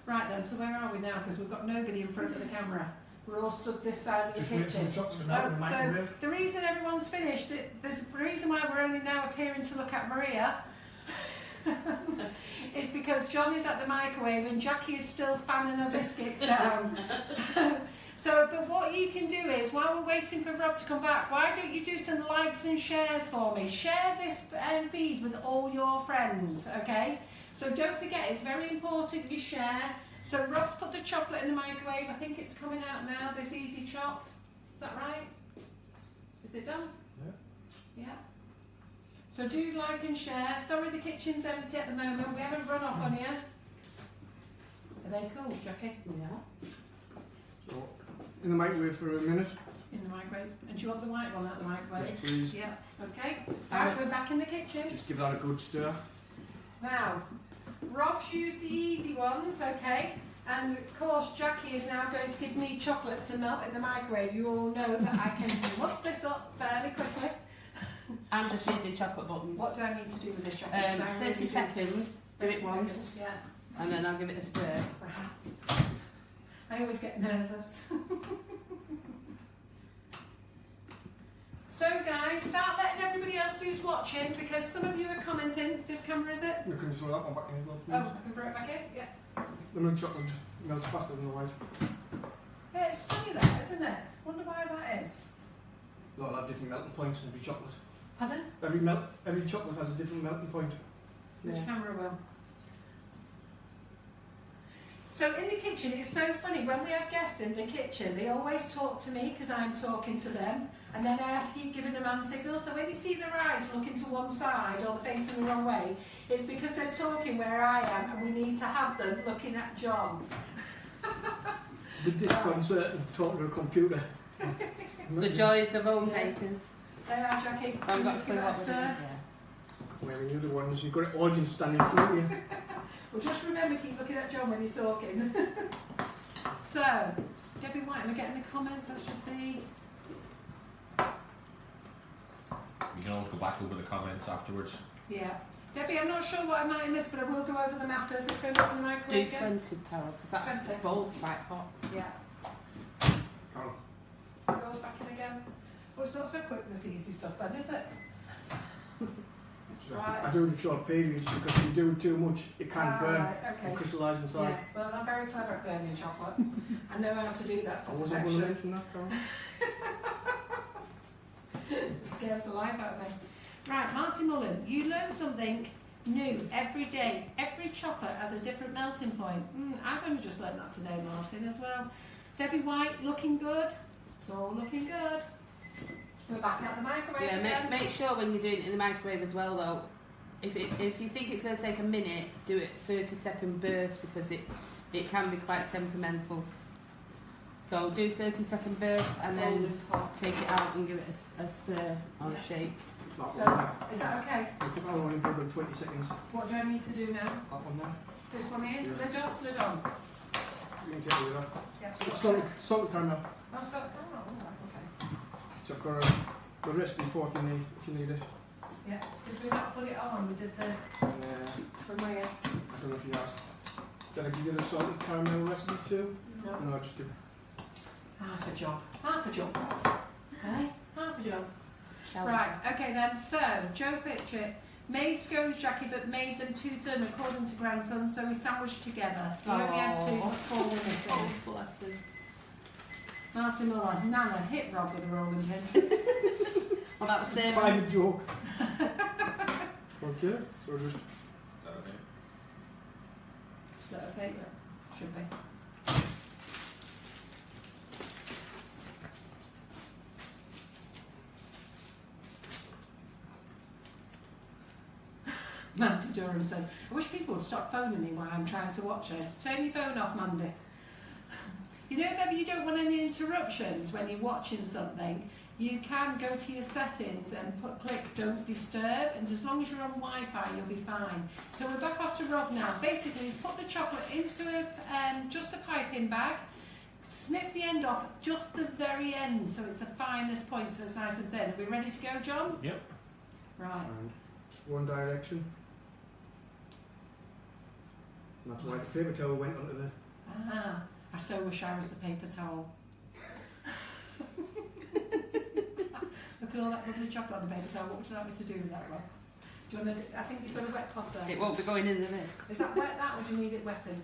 Right then, so where are we now? Because we've got nobody in front of the camera. We're all stood this side of the kitchen.
So
the reason everyone's finished, there's the reason why we're only now appearing to look at Maria is because John is at the microwave and Jackie is still fanning her biscuits down. But what you can do is, while we're waiting for Rob to come back, why don't you do some likes and shares for me? Share this feed with all your friends, okay? So don't forget, it's very important you share. So Rob's put the chocolate in the microwave. I think it's coming out now, this Easy Chop. Is that right? Is it done? Yeah. Yeah. So do like and share. Sorry the kitchen's empty at the moment. We haven't run off on you. Are they cool, Jackie?
Yeah.
So, in the microwave for a minute.
In the microwave. And do you want the white one out of the microwave?
Yes, please.
Yeah. Okay. Right, we're back in the kitchen.
Just give that a good stir.
Now, Rob's used the easy ones, okay? And of course, Jackie is now going to give me chocolate to melt in the microwave. You all know that I can muck this up fairly quickly.
I'm just using chocolate buttons.
What do I need to do with this chocolate?
30 seconds, do it once,
yeah.
and then I'll give it a stir.
I always get nervous. So guys, start letting everybody else who's watching, because some of you are commenting. This camera, is it?
You can throw that one back in as well, please.
Oh, I can throw it back in? Yeah.
The milk chocolate melts faster than the white.
Yeah, it's funny that, isn't it? Wonder why that is.
They'll have different melting points in every chocolate.
Pardon?
Every chocolate has a different melting point.
Which camera will? So in the kitchen, it's so funny, when we have guests in the kitchen, they always talk to me because I'm talking to them. And then I have to keep giving them hand signals. So when you see their eyes looking to one side or they're facing the wrong way, it's because they're talking where I am and we need to have them looking at John.
The disconcerting talking to a computer.
The joys of home bakers.
They are, Jackie.
I've got to
Give
put
it a
what
stir.
Where the other ones, you've got an audience standing in front of you.
Well, just remember, keep looking at John when you're talking. So, Debbie White, am I getting the comments? Let's just see.
You can always go back over the comments afterwards.
Yeah. Debbie, I'm not sure what I might have missed, but I will go over them after. Let's go back in the
Do
microwave again.
20, Carol, because that
20.
bowl's quite hot.
Yeah.
Carol.
Goes back in again. Well, it's not so quick, this easy stuff then, is it? Right.
I do the short periods because if you do too much, it can burn
Right, okay.
and crystallise inside.
Yeah, well, I'm very clever at burning chocolate. I know how to do that to
I wasn't going to
perfection.
mention that, Carol.
It scares the life out of me. Right, Martin Mullen, you learn something new every day. Every chocolate has a different melting point. I've only just learned that today, Martin, as well. Debbie White, looking good. It's all looking good. We're back out the microwave
Yeah,
again.
make sure when you're doing it in the microwave as well though, if you think it's going to take a minute, do it 30-second burst because it can be quite temperamental. So do 30-second burst and then
Always hot.
take it out and give it a stir or a shake.
That
So,
one there.
is that okay?
I'll put that one in for about 20 seconds.
What do I need to do now?
That one there.
This one here?
Yeah.
Lid off, lid on.
You can take it off.
Yeah.
Salt and caramel.
Oh, so, oh, okay.
So I've got the rest before if you need it.
Yeah. Did we not put it on? We did the
And,
from where?
I don't know if you asked. Did I give you the salt and caramel recipe too?
No.
No, just give
Half a job. Half a job. Okay? Half a job.
Shall we?
Right, okay then. So, Joe Fitchett made scones, Jackie, but made them too thin according to grandson, so we sandwiched together. He only had two, but four were missing.
Oh, bless him.
Martin Muller, Nana, hit Rob with a rolling pin.
Well, that was the same.
Private joke. Okay, so just
Is that okay?
Is that okay? Yeah, should be. Mandy Durham says, I wish people would stop phoning me while I'm trying to watch this. Turn your phone off, Mandy. You know, if ever you don't want any interruptions when you're watching something, you can go to your settings and click don't disturb, and as long as you're on Wi-Fi you'll be fine. So we're back off to Rob now. Basically he's put the chocolate into just a piping bag, snip the end off just the very end so it's the finest point, so it's nice and thin. Are we ready to go, John?
Yep.
Right.
and one direction. And that's why the paper towel went onto the.
Ah, I so wish I was the paper towel. Look at all that lovely chocolate on the paper towel. What would you like me to do with that, Rob? Do you want to? I think you've got a wet cloth there.
It won't be going in the lid.
Is that wet, that, or do you need it wetting?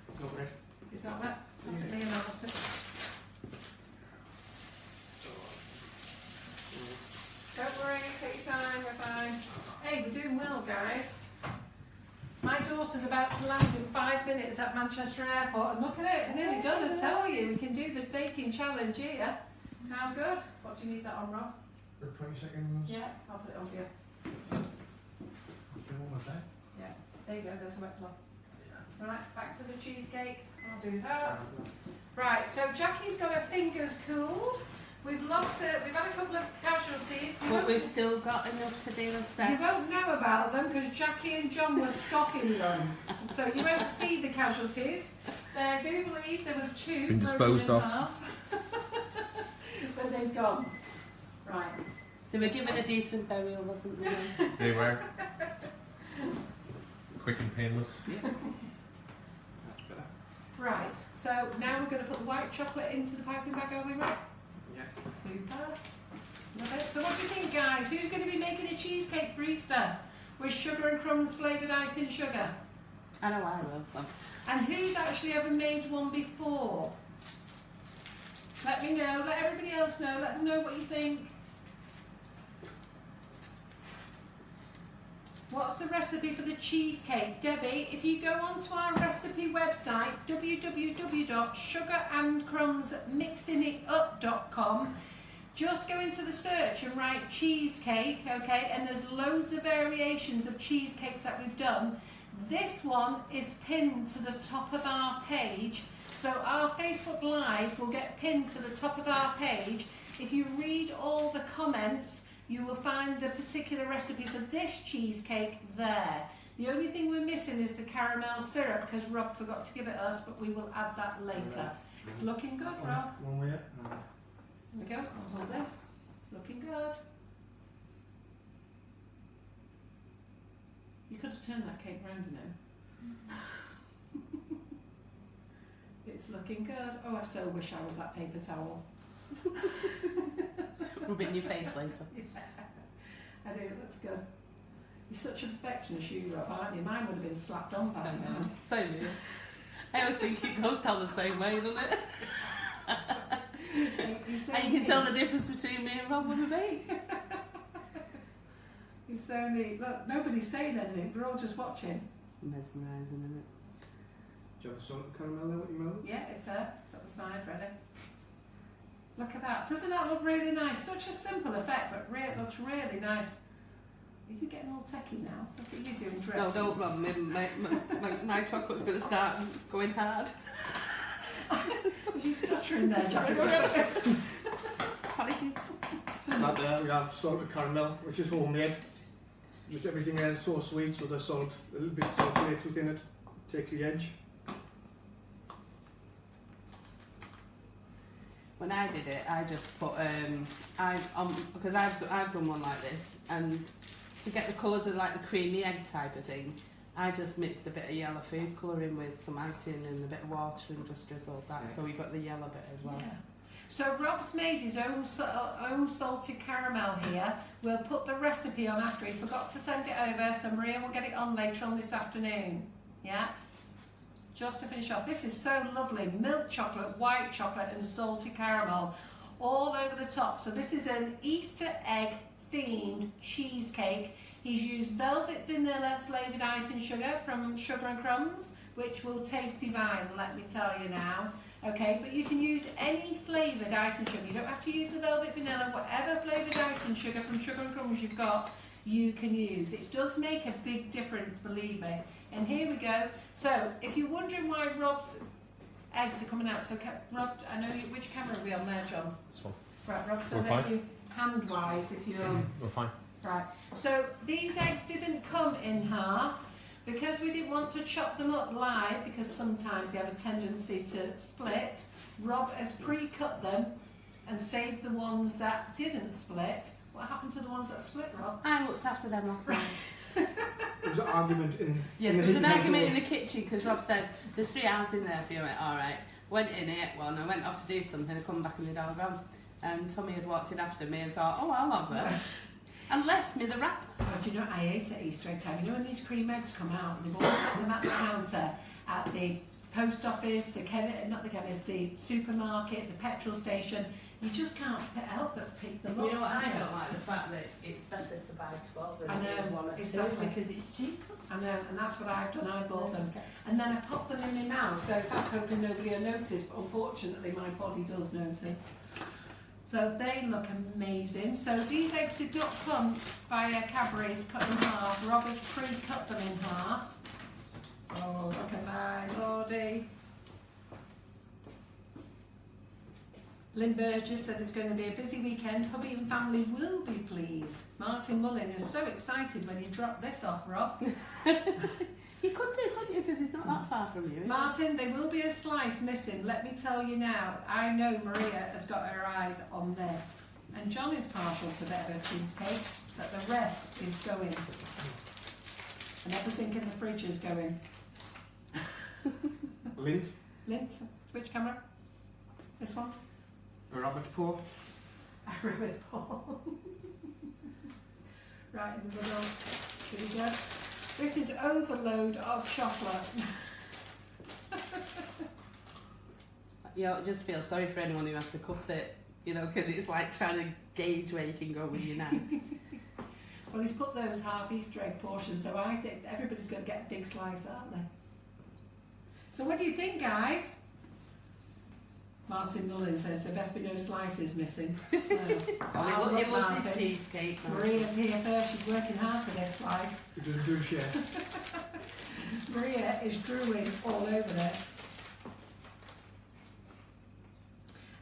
It's not red.
Is that wet? Pass it me and I'll wet it. Don't worry, take your time, we're fine. Hey, we're doing well, guys. My daughter's about to land in 5 minutes at Manchester Airport, and look at it, we're nearly done, I tell you. We can do the baking challenge here. How good? What do you need that on, Rob?
For 20 seconds.
Yeah, I'll put it on for you.
Then one more there.
Yeah, there you go, there's a wet cloth. Right, back to the cheesecake. I'll do that. Right, so Jackie's got her fingers cooled. We've lost it. We've had a couple of casualties.
But we've still got enough to do a
You
set.
won't know about them because Jackie and John were scoffing them. So you won't see the casualties. I do believe there was two.
It's been
broken
disposed
in
of.
half. But they've gone. Right.
They were given a decent burial, wasn't they?
They were. Quick and painless.
Right. So now we're going to put the white chocolate into the piping bag, are we right?
Yeah.
Super. Love it. So what do you think, guys? Who's going to be making a cheesecake for Easter with sugar and crumbs flavoured icing sugar?
I know I will.
And who's actually ever made one before? Let me know. Let everybody else know. Let them know what you think. What's the recipe for the cheesecake? Debbie, if you go onto our recipe website, www.sugarandcrumbsmixingitup.com, just go into the search and write cheesecake, okay? And there's loads of variations of cheesecakes that we've done. This one is pinned to the top of our page. So our Facebook Live will get pinned to the top of our page. If you read all the comments, you will find the particular recipe for this cheesecake there. The only thing we're missing is the caramel syrup because Rob forgot to give it us, but we will add that later. It's looking good, Rob.
One way.
There we go. I'll hold this. Looking good. You could have turned that cake round, you know. It's looking good. Oh, I so wish I was that paper towel.
Rub it in your face, Lisa.
Yeah, I do. It looks good. You're such a perfectionist, you, Rob, aren't you? Mine would have been slapped on by now.
Same here. I always think it goes down the same way, doesn't it? And you can tell the difference between me and Rob with a bake.
You're so neat. Look, nobody's saying anything. We're all just watching.
It's mesmerising, isn't it?
Do you have a salted caramel there, what you melt?
Yeah, it's there. It's at the side, ready. Look at that. Doesn't that look really nice? Such a simple effect, but it looks really nice. Are you getting all techie now? Look at you doing drips.
No, don't, Rob. My chocolate's going to start going hard.
Was you stuttering there, Jacqueline?
That there we have salted caramel, which is homemade. Just everything there is so sweet, so the salt, a little bit of salt flakes within it, takes the edge.
When I did it, I just put because I've done one like this, and to get the colours of like the creamy egg type of thing, I just mixed a bit of yellow food colouring with some icing and a bit of water and just drizzled that, so we got the yellow bit as well.
Yeah. So Rob's made his own salted caramel here. We'll put the recipe on after. He forgot to send it over, so Maria will get it on later on this afternoon. Yeah? Just to finish off, this is so lovely. Milk chocolate, white chocolate and salted caramel all over the top. So this is an Easter egg themed cheesecake. He's used velvet vanilla flavoured icing sugar from Sugar and Crumbs, which will taste divine, let me tell you now. Okay, but you can use any flavoured icing sugar. You don't have to use the velvet vanilla. Whatever flavoured icing sugar from Sugar and Crumbs you've got, you can use. It does make a big difference, believe me. And here we go. So, if you're wondering why Rob's eggs are coming out, so Rob, I know you, which camera are we on there, John?
This one.
Right, Rob, so
We're
let
fine.
you hand-wise if you're...
We're fine.
Right, so these eggs didn't come in half because we didn't want to chop them up live because sometimes they have a tendency to split. Rob has pre-cut them and saved the ones that didn't split. What happened to the ones that split, Rob?
I looked after them last night.
There was an argument in...
Yes,
in
there was
the
an
heating
argument in
measure.
the kitchen because Rob says, there's 3 hours in there for you. I went, alright. Went in, ate one, I went off to do something, I come back and they'd all gone. And Tommy had walked in after me and thought, oh, I'll have it. And left me the wrapper.
Oh, do you know, I ate at Easter egg time. You know when these cream eggs come out and they've always got them at the counter at the post office, the supermarket, the petrol station. You just can't help but pick them up.
You know what, I don't like the fact that it's better to buy 12 than
I know,
one or two
exactly.
because it's cheaper.
I know, and that's what I've done. I bought them. And then I popped them in my mouth, so I was hoping nobody will notice, but unfortunately my body does notice. So they look amazing. So these eggs did not come via Cadbury's cut in half. Rob has pre-cut them in half. Oh, look at my lordy. Lynn Burgess said it's going to be a busy weekend. Hubby and family will be pleased. Martin Mullin is so excited when you drop this off, Rob.
You could do, couldn't you? Because it's not that far from you.
Martin, there will be a slice missing. Let me tell you now. I know Maria has got her eyes on this. And John is partial to a bit of a cheesecake, but the rest is going. And everything in the fridge is going.
Lint,
Lint, which camera? This one?
a rabbit paw.
I really Paul. Right in the middle. Here we go. This is overload of chocolate.
Yeah, I just feel sorry for anyone who has to cut it, you know, because it's like trying to gauge where you can go with your knife.
Well, he's put those half Easter egg portions, so I think everybody's going to get a big slice, aren't they? So what do you think, guys? Martin Mullin says there best be no slices missing.
Oh, he loves his cheesecake.
Maria's here first. She's working hard for this slice.
It doesn't do a share.
Maria is drooling all over this.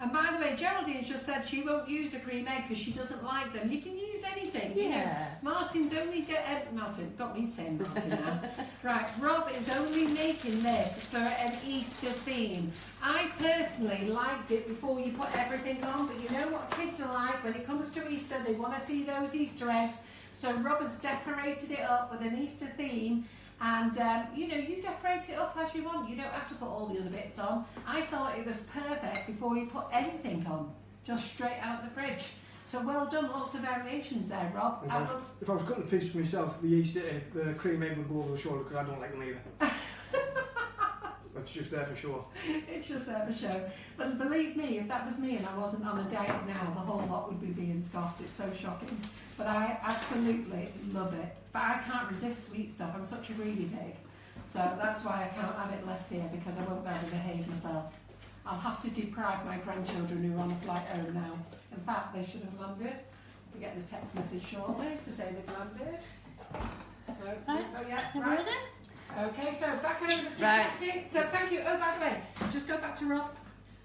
And by the way, Geraldine just said she won't use a cream egg because she doesn't like them. You can use anything. You know, Martin's only Martin, don't need saying Martin now. Right, Rob is only making this for an Easter theme. I personally liked it before you put everything on, but you know what kids are like when it comes to Easter, they want to see those Easter eggs. So Rob has decorated it up with an Easter theme. And you know, you decorate it up as you want. You don't have to put all the other bits on. I thought it was perfect before you put anything on, just straight out the fridge. So well done, lots of variations there, Rob.
If I was cutting a piece for myself, the Easter egg, the cream egg would go over the shoulder because I don't like them either. It's just there for show.
It's just there for show. But believe me, if that was me and I wasn't on a diet now, the whole lot would be being scoffed. It's so shocking. But I absolutely love it. But I can't resist sweet stuff. I'm such a greedy pig. So that's why I can't have it left here, because I won't be able to behave myself. I'll have to deprive my grandchildren who are on a flight home now. In fact, they should have landed. We get the text message shortly to say they've landed. So, oh yeah, right. Okay, so back over to Jackie. So thank you. Oh, by the way, just go back to Rob.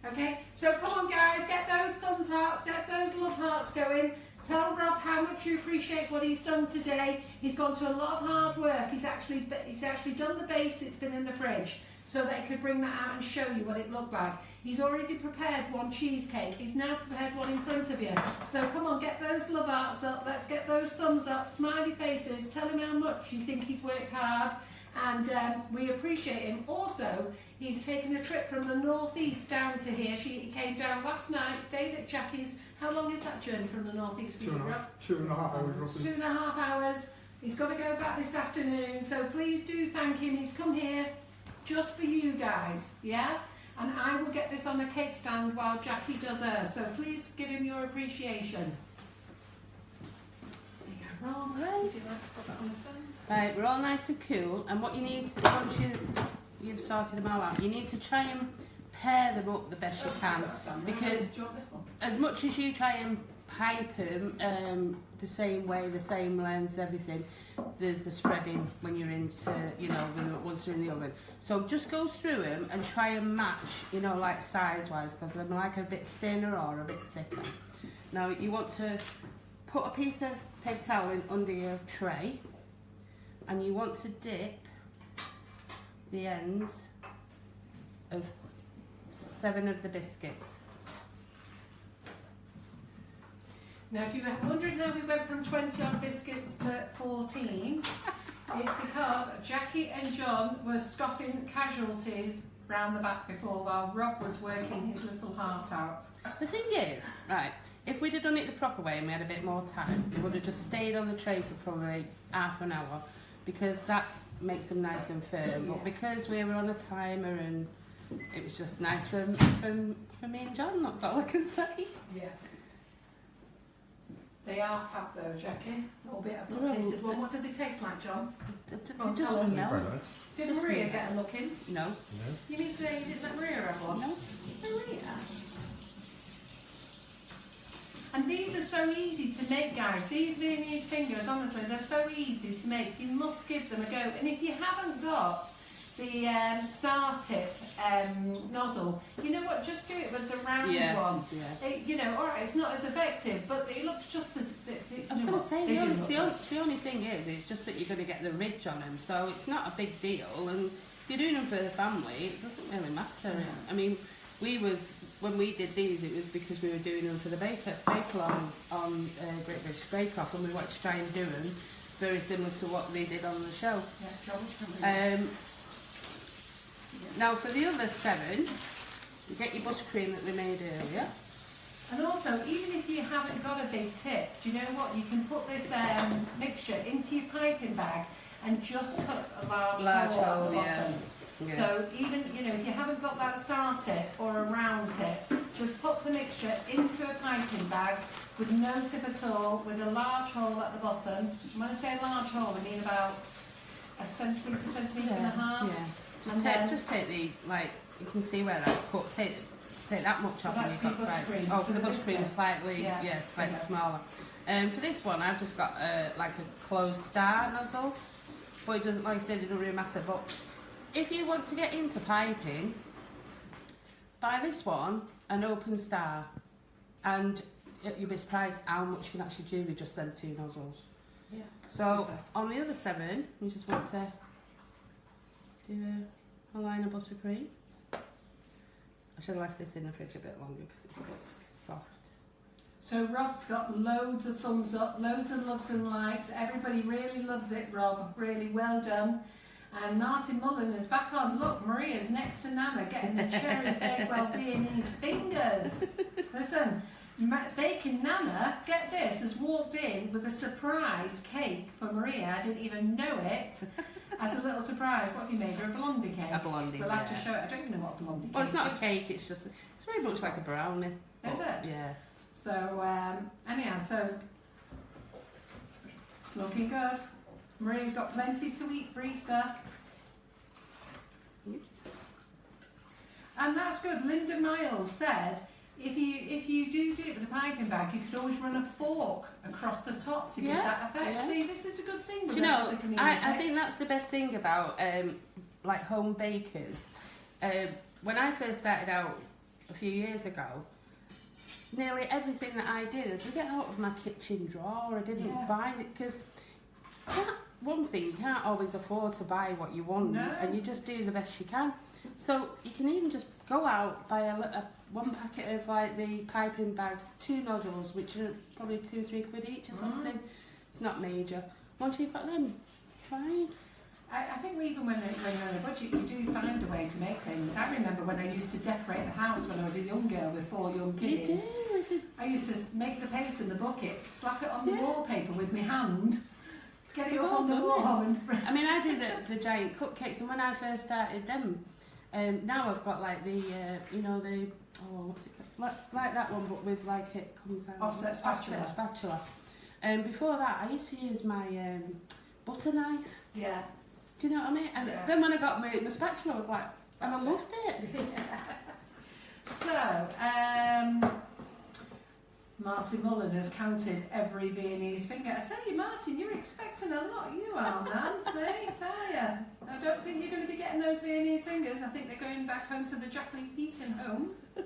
Okay, so come on guys, get those thumbs hearts, get those love hearts going. Tell Rob how much you appreciate what he's done today. He's gone to a lot of hard work. He's actually done the base that's been in the fridge so that he could bring that out and show you what it looked like. He's already prepared one cheesecake. He's now prepared one in front of you. So come on, get those love hearts up. Let's get those thumbs up, smiley faces. Tell him how much you think he's worked hard. And we appreciate him. Also, he's taken a trip from the northeast down to here. He came down last night, stayed at Jackie's. How long is that journey from the northeast for you, Rob?
2.5 hours roughly.
2.5 hours. He's got to go back this afternoon, so please do thank him. He's come here just for you guys, yeah? And I will get this on the cake stand while Jackie does hers, so please give him your appreciation. There you go, Rob.
Right.
Would you like to put that on the stand?
Right, we're all nice and cool, and what you need to, once you've sorted them all out, you need to try and pair them up the best you can, because as much as you try and pipe them the same way, the same length, everything, there's the spreading when you're into, you know, once they're in the oven. So just go through them and try and match, you know, like size-wise, because they're like a bit thinner or a bit thicker. Now you want to put a piece of paper towel in under your tray, and you want to dip the ends of 7 of the biscuits.
Now, if you're wondering how we went from 20 odd biscuits to 14, it's because Jackie and John were scoffing casualties round the back before while Rob was working his little heart out.
The thing is, right, if we'd have done it the proper way and we had a bit more time, we would have just stayed on the tray for probably half an hour, because that makes them nice and firm. But because we were on a timer and it was just nice for me and John, that's all I can say.
Yes. They are fab though, Jackie. Albeit I've not tasted one. What do they taste like, John?
They
Well,
just
tell us.
smell.
Did Maria get a look in?
No.
You mean to say you didn't let Maria have one?
No.
Maria? And these are so easy to make, guys. These Viennese fingers, honestly, they're so easy to make. You must give them a go. And if you haven't got the star tip nozzle, you know what? Just do it with the round one.
Yeah.
It, you know, all right, it's not as effective, but it looks just as.
I was going to say, the only thing is, it's just that you're going to get the ridge on them, so it's not a big deal. And if you're doing them for the family, it doesn't really matter. I mean, when we did these, it was because we were doing them for the Bakewell on Great British Bake Off, and we wanted to try and do them very similar to what they did on the show.
Yeah,
now for the other 7, you get your buttercream that we made earlier.
And also, even if you haven't got a big tip, do you know what? You can put this mixture into your piping bag and just cut a large hole at the bottom.
Yeah.
So even, you know, if you haven't got that star tip or a round tip, just put the mixture into a piping bag with no tip at all, with a large hole at the bottom. When I say large hole, I mean about a centimetre and a half.
Yeah. Just take the, like, you can see where I cut, take take that much off.
That's
And you've
for
got
buttercream.
oh, for
For
the
the
buttercream,
biscuit.
slightly,
Yeah.
slightly
Yeah.
smaller. For this one, I've just got like a closed star nozzle, but it doesn't, like I said, it doesn't really matter. But if you want to get into piping, buy this one, an open star, and you'll be surprised how much you can actually do with just them 2 nozzles.
Yeah.
So
Super.
on the other 7, we just want to do a line of buttercream. I should have left this in the fridge a bit longer because it's a bit soft.
So Rob's got loads of thumbs up, loads of loves and likes. Everybody really loves it, Rob. Really well done. And Martin Mullen is back on. Look, Maria's next to Nana getting the cherry Bakewell Viennese fingers. Listen, Baking Nana, get this, has walked in with a surprise cake for Maria. I didn't even know it. As a little surprise. What have you made her? A blondie cake?
A blondie,
We'll have
yeah.
to show it. I don't even know what a blondie cake is.
Well, it's not a cake, it's just, it's very much like a brownie.
Is it?
Yeah.
So, anyhow, so it's looking good. Maria's got plenty to eat for Easter. And that's good. Linda Miles said, if you do it with a piping bag, you could always run a fork across the top to give
Yeah,
that effect.
yeah.
See, this is a good thing.
Do
With
you
us
know,
as a community.
I think that's the best thing about like home bakers. When I first started out a few years ago, nearly everything that I did, I took it out of my kitchen drawer. I didn't
Yeah.
buy it because one thing, you can't always afford to buy what you want,
No.
and you just do the best you can. So you can even just go out, buy one packet of like the piping bags, 2 nozzles, which are probably 2 or 3 quid each or something. It's not major. Once you've got them, fine.
I think even when you're on a budget, you do find a way to make things. I remember when I used to decorate the house when I was a young girl with 4 young
You
kids.
do.
I used to make the paste in the bucket, slap it on the
Yeah.
wallpaper with my hand, get it
We've
up
all
on the
done
wall and...
I mean, I do the giant cupcakes, and when I first started them, now I've got like the, you know, the, oh, what's it called? Like that one, but with like it comes out.
Offset spatula.
Spatula. Before that, I used to use my butter knife.
Yeah.
Do you know what I mean? And
Yeah.
then when I got my spatula, I was like, and I loved it.
So, Martin Mullen has counted every Viennese finger. I tell you, Martin, you're expecting a lot. You are, man. Mate, are you? I don't think you're going to be getting those Viennese fingers. I think they're going back home to the Jacqueline Heaton home.
I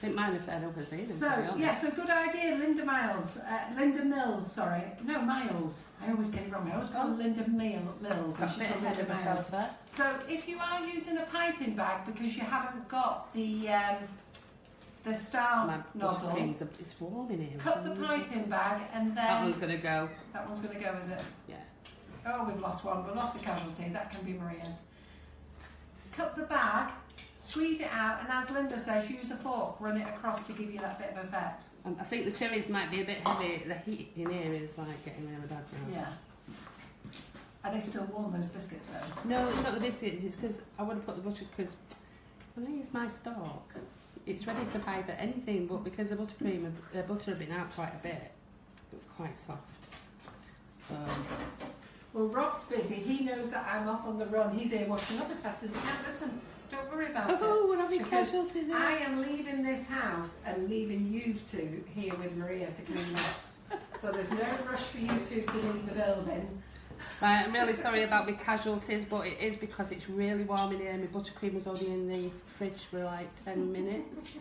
think mine are fair overseas, to be
So,
honest.
yeah, so good idea, Linda Mills, sorry. No, Miles. I always get it wrong. I always call her Linda Mills.
Got a bit ahead of myself there.
So, if you are using a piping bag because you haven't got the star
My
nozzle,
buttercream's it's warm in here.
cut the piping bag and
That one's
then...
going to go.
That one's going to go, is it?
Yeah.
Oh, we've lost one. We've lost a casualty. That can be Maria's. Cut the bag, squeeze it out, and as Linda says, use a fork, run it across to give you that bit of effect.
I think the cherries might be a bit heavy. The heat in here is like getting really bad now.
Yeah. Are they still warm, those biscuits, though?
No, it's not the biscuits. It's because I want to put the butter, because when I use my stock, it's ready to pipe at anything, but because the buttercream, the butter had been out quite a bit, it was quite soft. So,
Well, Rob's busy. He knows that I'm off on the run. He's here washing up as fast as he can. Listen, don't worry about it.
oh, we're having
Because
casualties here.
I am leaving this house and leaving you two here with Maria to clean up. So there's no rush for you two to leave the building.
Right, I'm really sorry about my casualties, but it is because it's really warm in here. My buttercream was only in the fridge for like 10 minutes.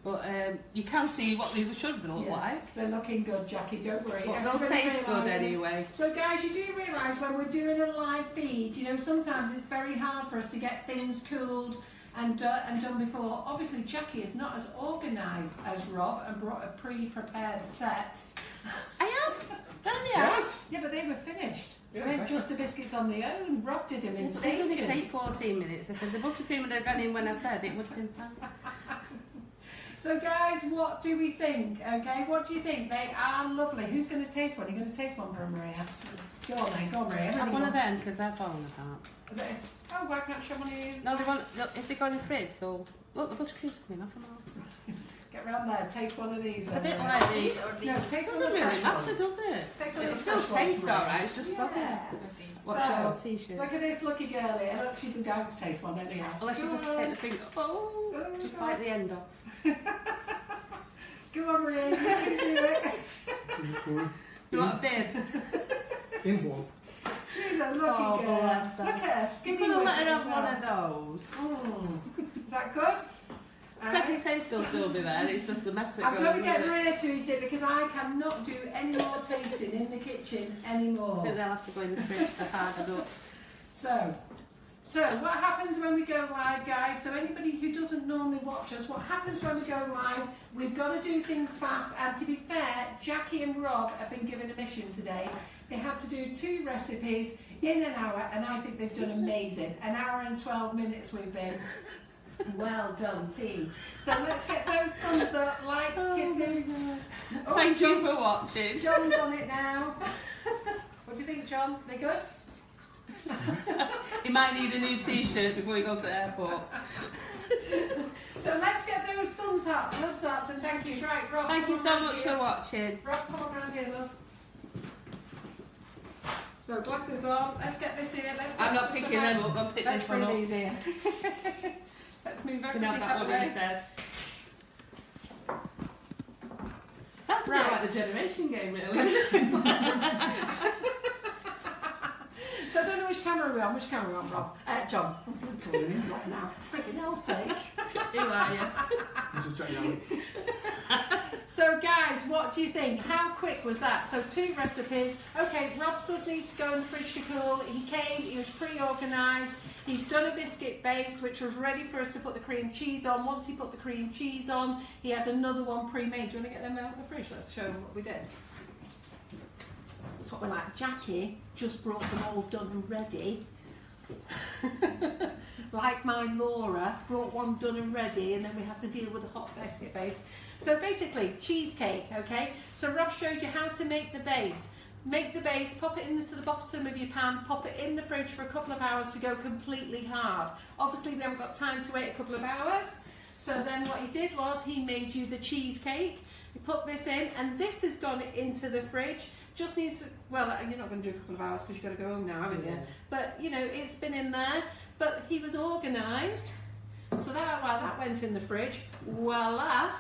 But you can see what they should look like.
They're looking good, Jackie, don't worry.
But they'll
Everybody
taste good
realises-
anyway.
So guys, you do realise when we're doing a live feed, you know, sometimes it's very hard for us to get things cooled and done before. Obviously, Jackie is not as organised as Rob and brought a pre-prepared set.
I have. There they are.
Yes.
Yeah, but they were finished.
Yeah,
We had
exactly.
just the biscuits on their own. Rob did them in
It only take
stages.
14 minutes. If the buttercream had gone in when I said it would have been fine.
So guys, what do we think? Okay, what do you think? They are lovely. Who's going to taste one? You're going to taste one for Maria. Go on then, go on Maria.
Have
Everybody
one of
wants-
them because they're falling apart.
Are they- Oh, why can't you have one of you?
No, they want. Look, if they go in the fridge, they'll look. The buttercream's coming off them all.
Get round there, taste one of these.
It's a bit
Maria.
like the.
No, taste
It
one
doesn't
of the
really
fresh
matter,
ones.
does it?
Take one of
It'll
the
still
fresh ones,
taste
Maria.
alright. It's just soggy.
Yeah.
What's
So,
your t-shirt?
Look at this lucky girl here. Look, she can dance taste one anyhow.
Unless you just take the finger. Oh, just bite the end off.
Come on, Maria, you can do it.
You want a bib?
In one.
She's a lucky
Oh,
girl.
bless her.
Look at her,
You
skinny
could have let her
whippet
have
as
one of those.
Is that good?
Second taste will still be there, it's just the mess that
I've
goes
got to
with
get
it.
Maria to eat it because I cannot do any more tasting in the kitchen anymore.
I think they'll have to go in the fridge to harden up.
So what happens when we go live, guys? So anybody who doesn't normally watch us, what happens when we go live? We've got to do things fast. And to be fair, Jackie and Rob have been given a mission today. They had to do 2 recipes in an hour, and I think they've done amazing. An hour and 12 minutes we've been. Well done, team. So let's get those thumbs up, likes, kisses. Oh,
Thank you
John's-
for watching.
John's on it now. What do you think, John? They good?
You might need a new t-shirt before you go to the airport.
So let's get those thumbs up, and thank yous. Right, Rob.
Thank you
come
so
on round
much
here.
for watching.
Rob, come on round here, love. So glasses on. Let's get this here. Let's.
I'm
get
not
this
picking
stuff
them
out.
up, I'll pick
Let's
this one
bring
up.
these here. Let's move
You can
everything
have that
out
one
the way.
instead. That's a bit
Right.
like the generation game, really.
So I don't know which camera we're on. Which camera we're on, Rob? John. What now? For hell's sake.
Who are you?
This is Jacqueline.
So guys, what do you think? How quick was that? So 2 recipes. Okay, Rob still needs to go in the fridge to cool. He came, he was pre-organised. He's done a biscuit base, which was ready for us to put the cream cheese on. Once he put the cream cheese on, he had another one pre-made. Do you want to get them out of the fridge? Let's show them what we did. That's what we're like. Jackie just brought them all done and ready. Like my Laura brought one done and ready, and then we had to deal with the hot biscuit base. So basically, cheesecake, okay? So Rob showed you how to make the base. Make the base, pop it into the bottom of your pan, pop it in the fridge for a couple of hours to go completely hard. Obviously, we haven't got time to wait a couple of hours. So then what he did was he made you the cheesecake. He put this in, and this has gone into the fridge. Just needs to, well, you're not going to do a couple of hours because you've got to go home now, haven't you? But, you know, it's been in there. But he was organised. So that, while that went in the fridge, voila,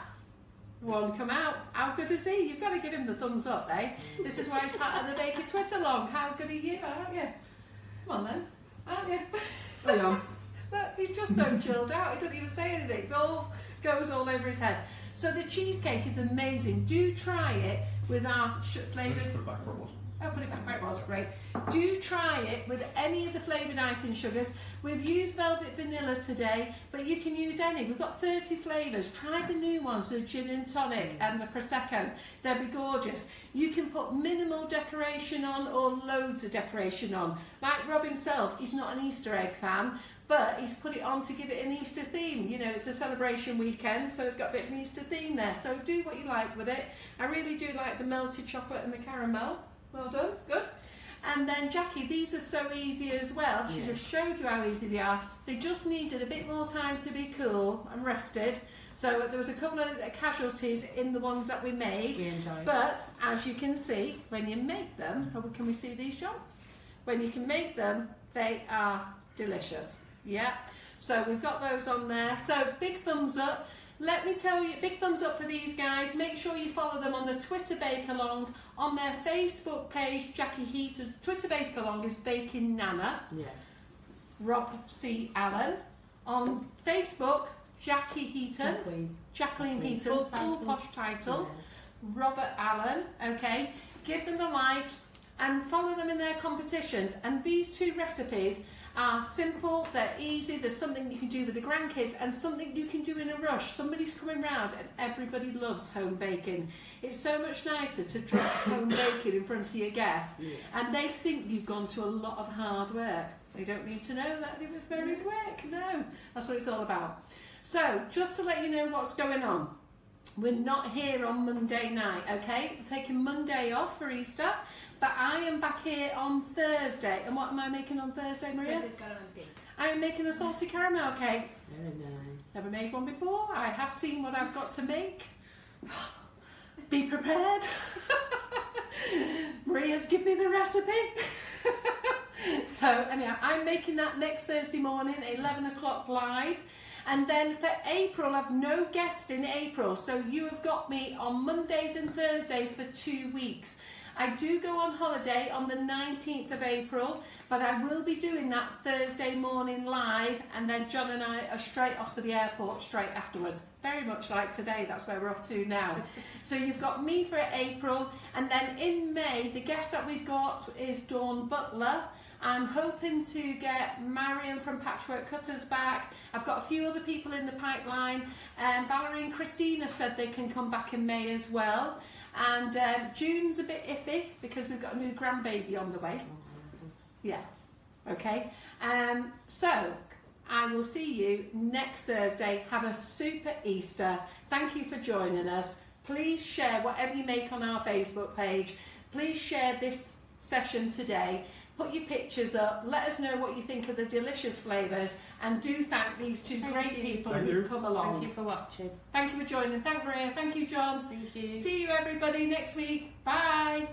one come out. How good is he? You've got to give him the thumbs up, eh? This is why he's part of the Baker Twitter long. How good are you, aren't you? Come on then, aren't you?
I am.
But he's just so chilled out. He doesn't even say anything. It all goes all over his head. So the cheesecake is amazing. Do try it with our flavoured.
Just put it back where it was.
Oh, put it back where it was, great. Do try it with any of the flavoured icing sugars. We've used velvet vanilla today, but you can use any. We've got 30 flavours. Try the new ones, the gin and tonic and the Prosecco. They'll be gorgeous. You can put minimal decoration on or loads of decoration on. Like Rob himself, he's not an Easter egg fan, but he's put it on to give it an Easter theme. You know, it's a celebration weekend, so it's got a bit of an Easter theme there. So do what you like with it. I really do like the melted chocolate and the caramel. Well done, good. And then Jackie, these are so easy as well. She just showed you how easy they are. They just needed a bit more time to be cool and rested. So there was a couple of casualties in the ones that we made.
We enjoyed.
But as you can see, when you make them, can we see these, John? When you can make them, they are delicious. Yeah. So we've got those on there. So big thumbs up. Let me tell you, big thumbs up for these guys. Make sure you follow them on the Twitter Bake Along. On their Facebook page, Jackie Heaton's Twitter Bake Along is Baking Nana.
Yeah.
Rob C. Allen. On Facebook, Jackie Heaton. Jacqueline Heaton, full posh title. Robert Allen, okay. Give them a like and follow them in their competitions. And these 2 recipes are simple, they're easy, there's something you can do with the grandkids and something you can do in a rush. Somebody's coming round and everybody loves home baking. It's so much nicer to drop home baking in front of your guests and they think you've gone to a lot of hard work. They don't need to know that it was very quick. No, that's what it's all about. So, just to let you know what's going on. We're not here on Monday night, okay? We're taking Monday off for Easter, but I am back here on Thursday. And what am I making on Thursday, Maria? I am making a salty caramel cake.
Very nice.
Never made one before. I have seen what I've got to make. Be prepared. Maria's given me the recipe. So anyhow, I'm making that next Thursday morning, 11 o'clock live. And then for April, I've no guest in April, so you have got me on Mondays and Thursdays for 2 weeks. I do go on holiday on the 19th of April, but I will be doing that Thursday morning live, and then John and I are straight off to the airport straight afterwards. Very much like today, that's where we're off to now. So you've got me for April, and then in May, the guest that we've got is Dawn Butler. I'm hoping to get Marion from Patchwork Cutters back. I've got a few other people in the pipeline. Valerie and Christina said they can come back in May as well. And June's a bit iffy because we've got a new grandbaby on the way. Yeah, okay. So I will see you next Thursday. Have a super Easter. Thank you for joining us. Please share whatever you make on our Facebook page. Please share this session today. Put your pictures up. Let us know what you think of the delicious flavours. And do thank these two great people who've come along.
Thank you for watching.
Thank you for joining. Thank Maria. Thank you, John.
Thank you.
See you everybody next week. Bye.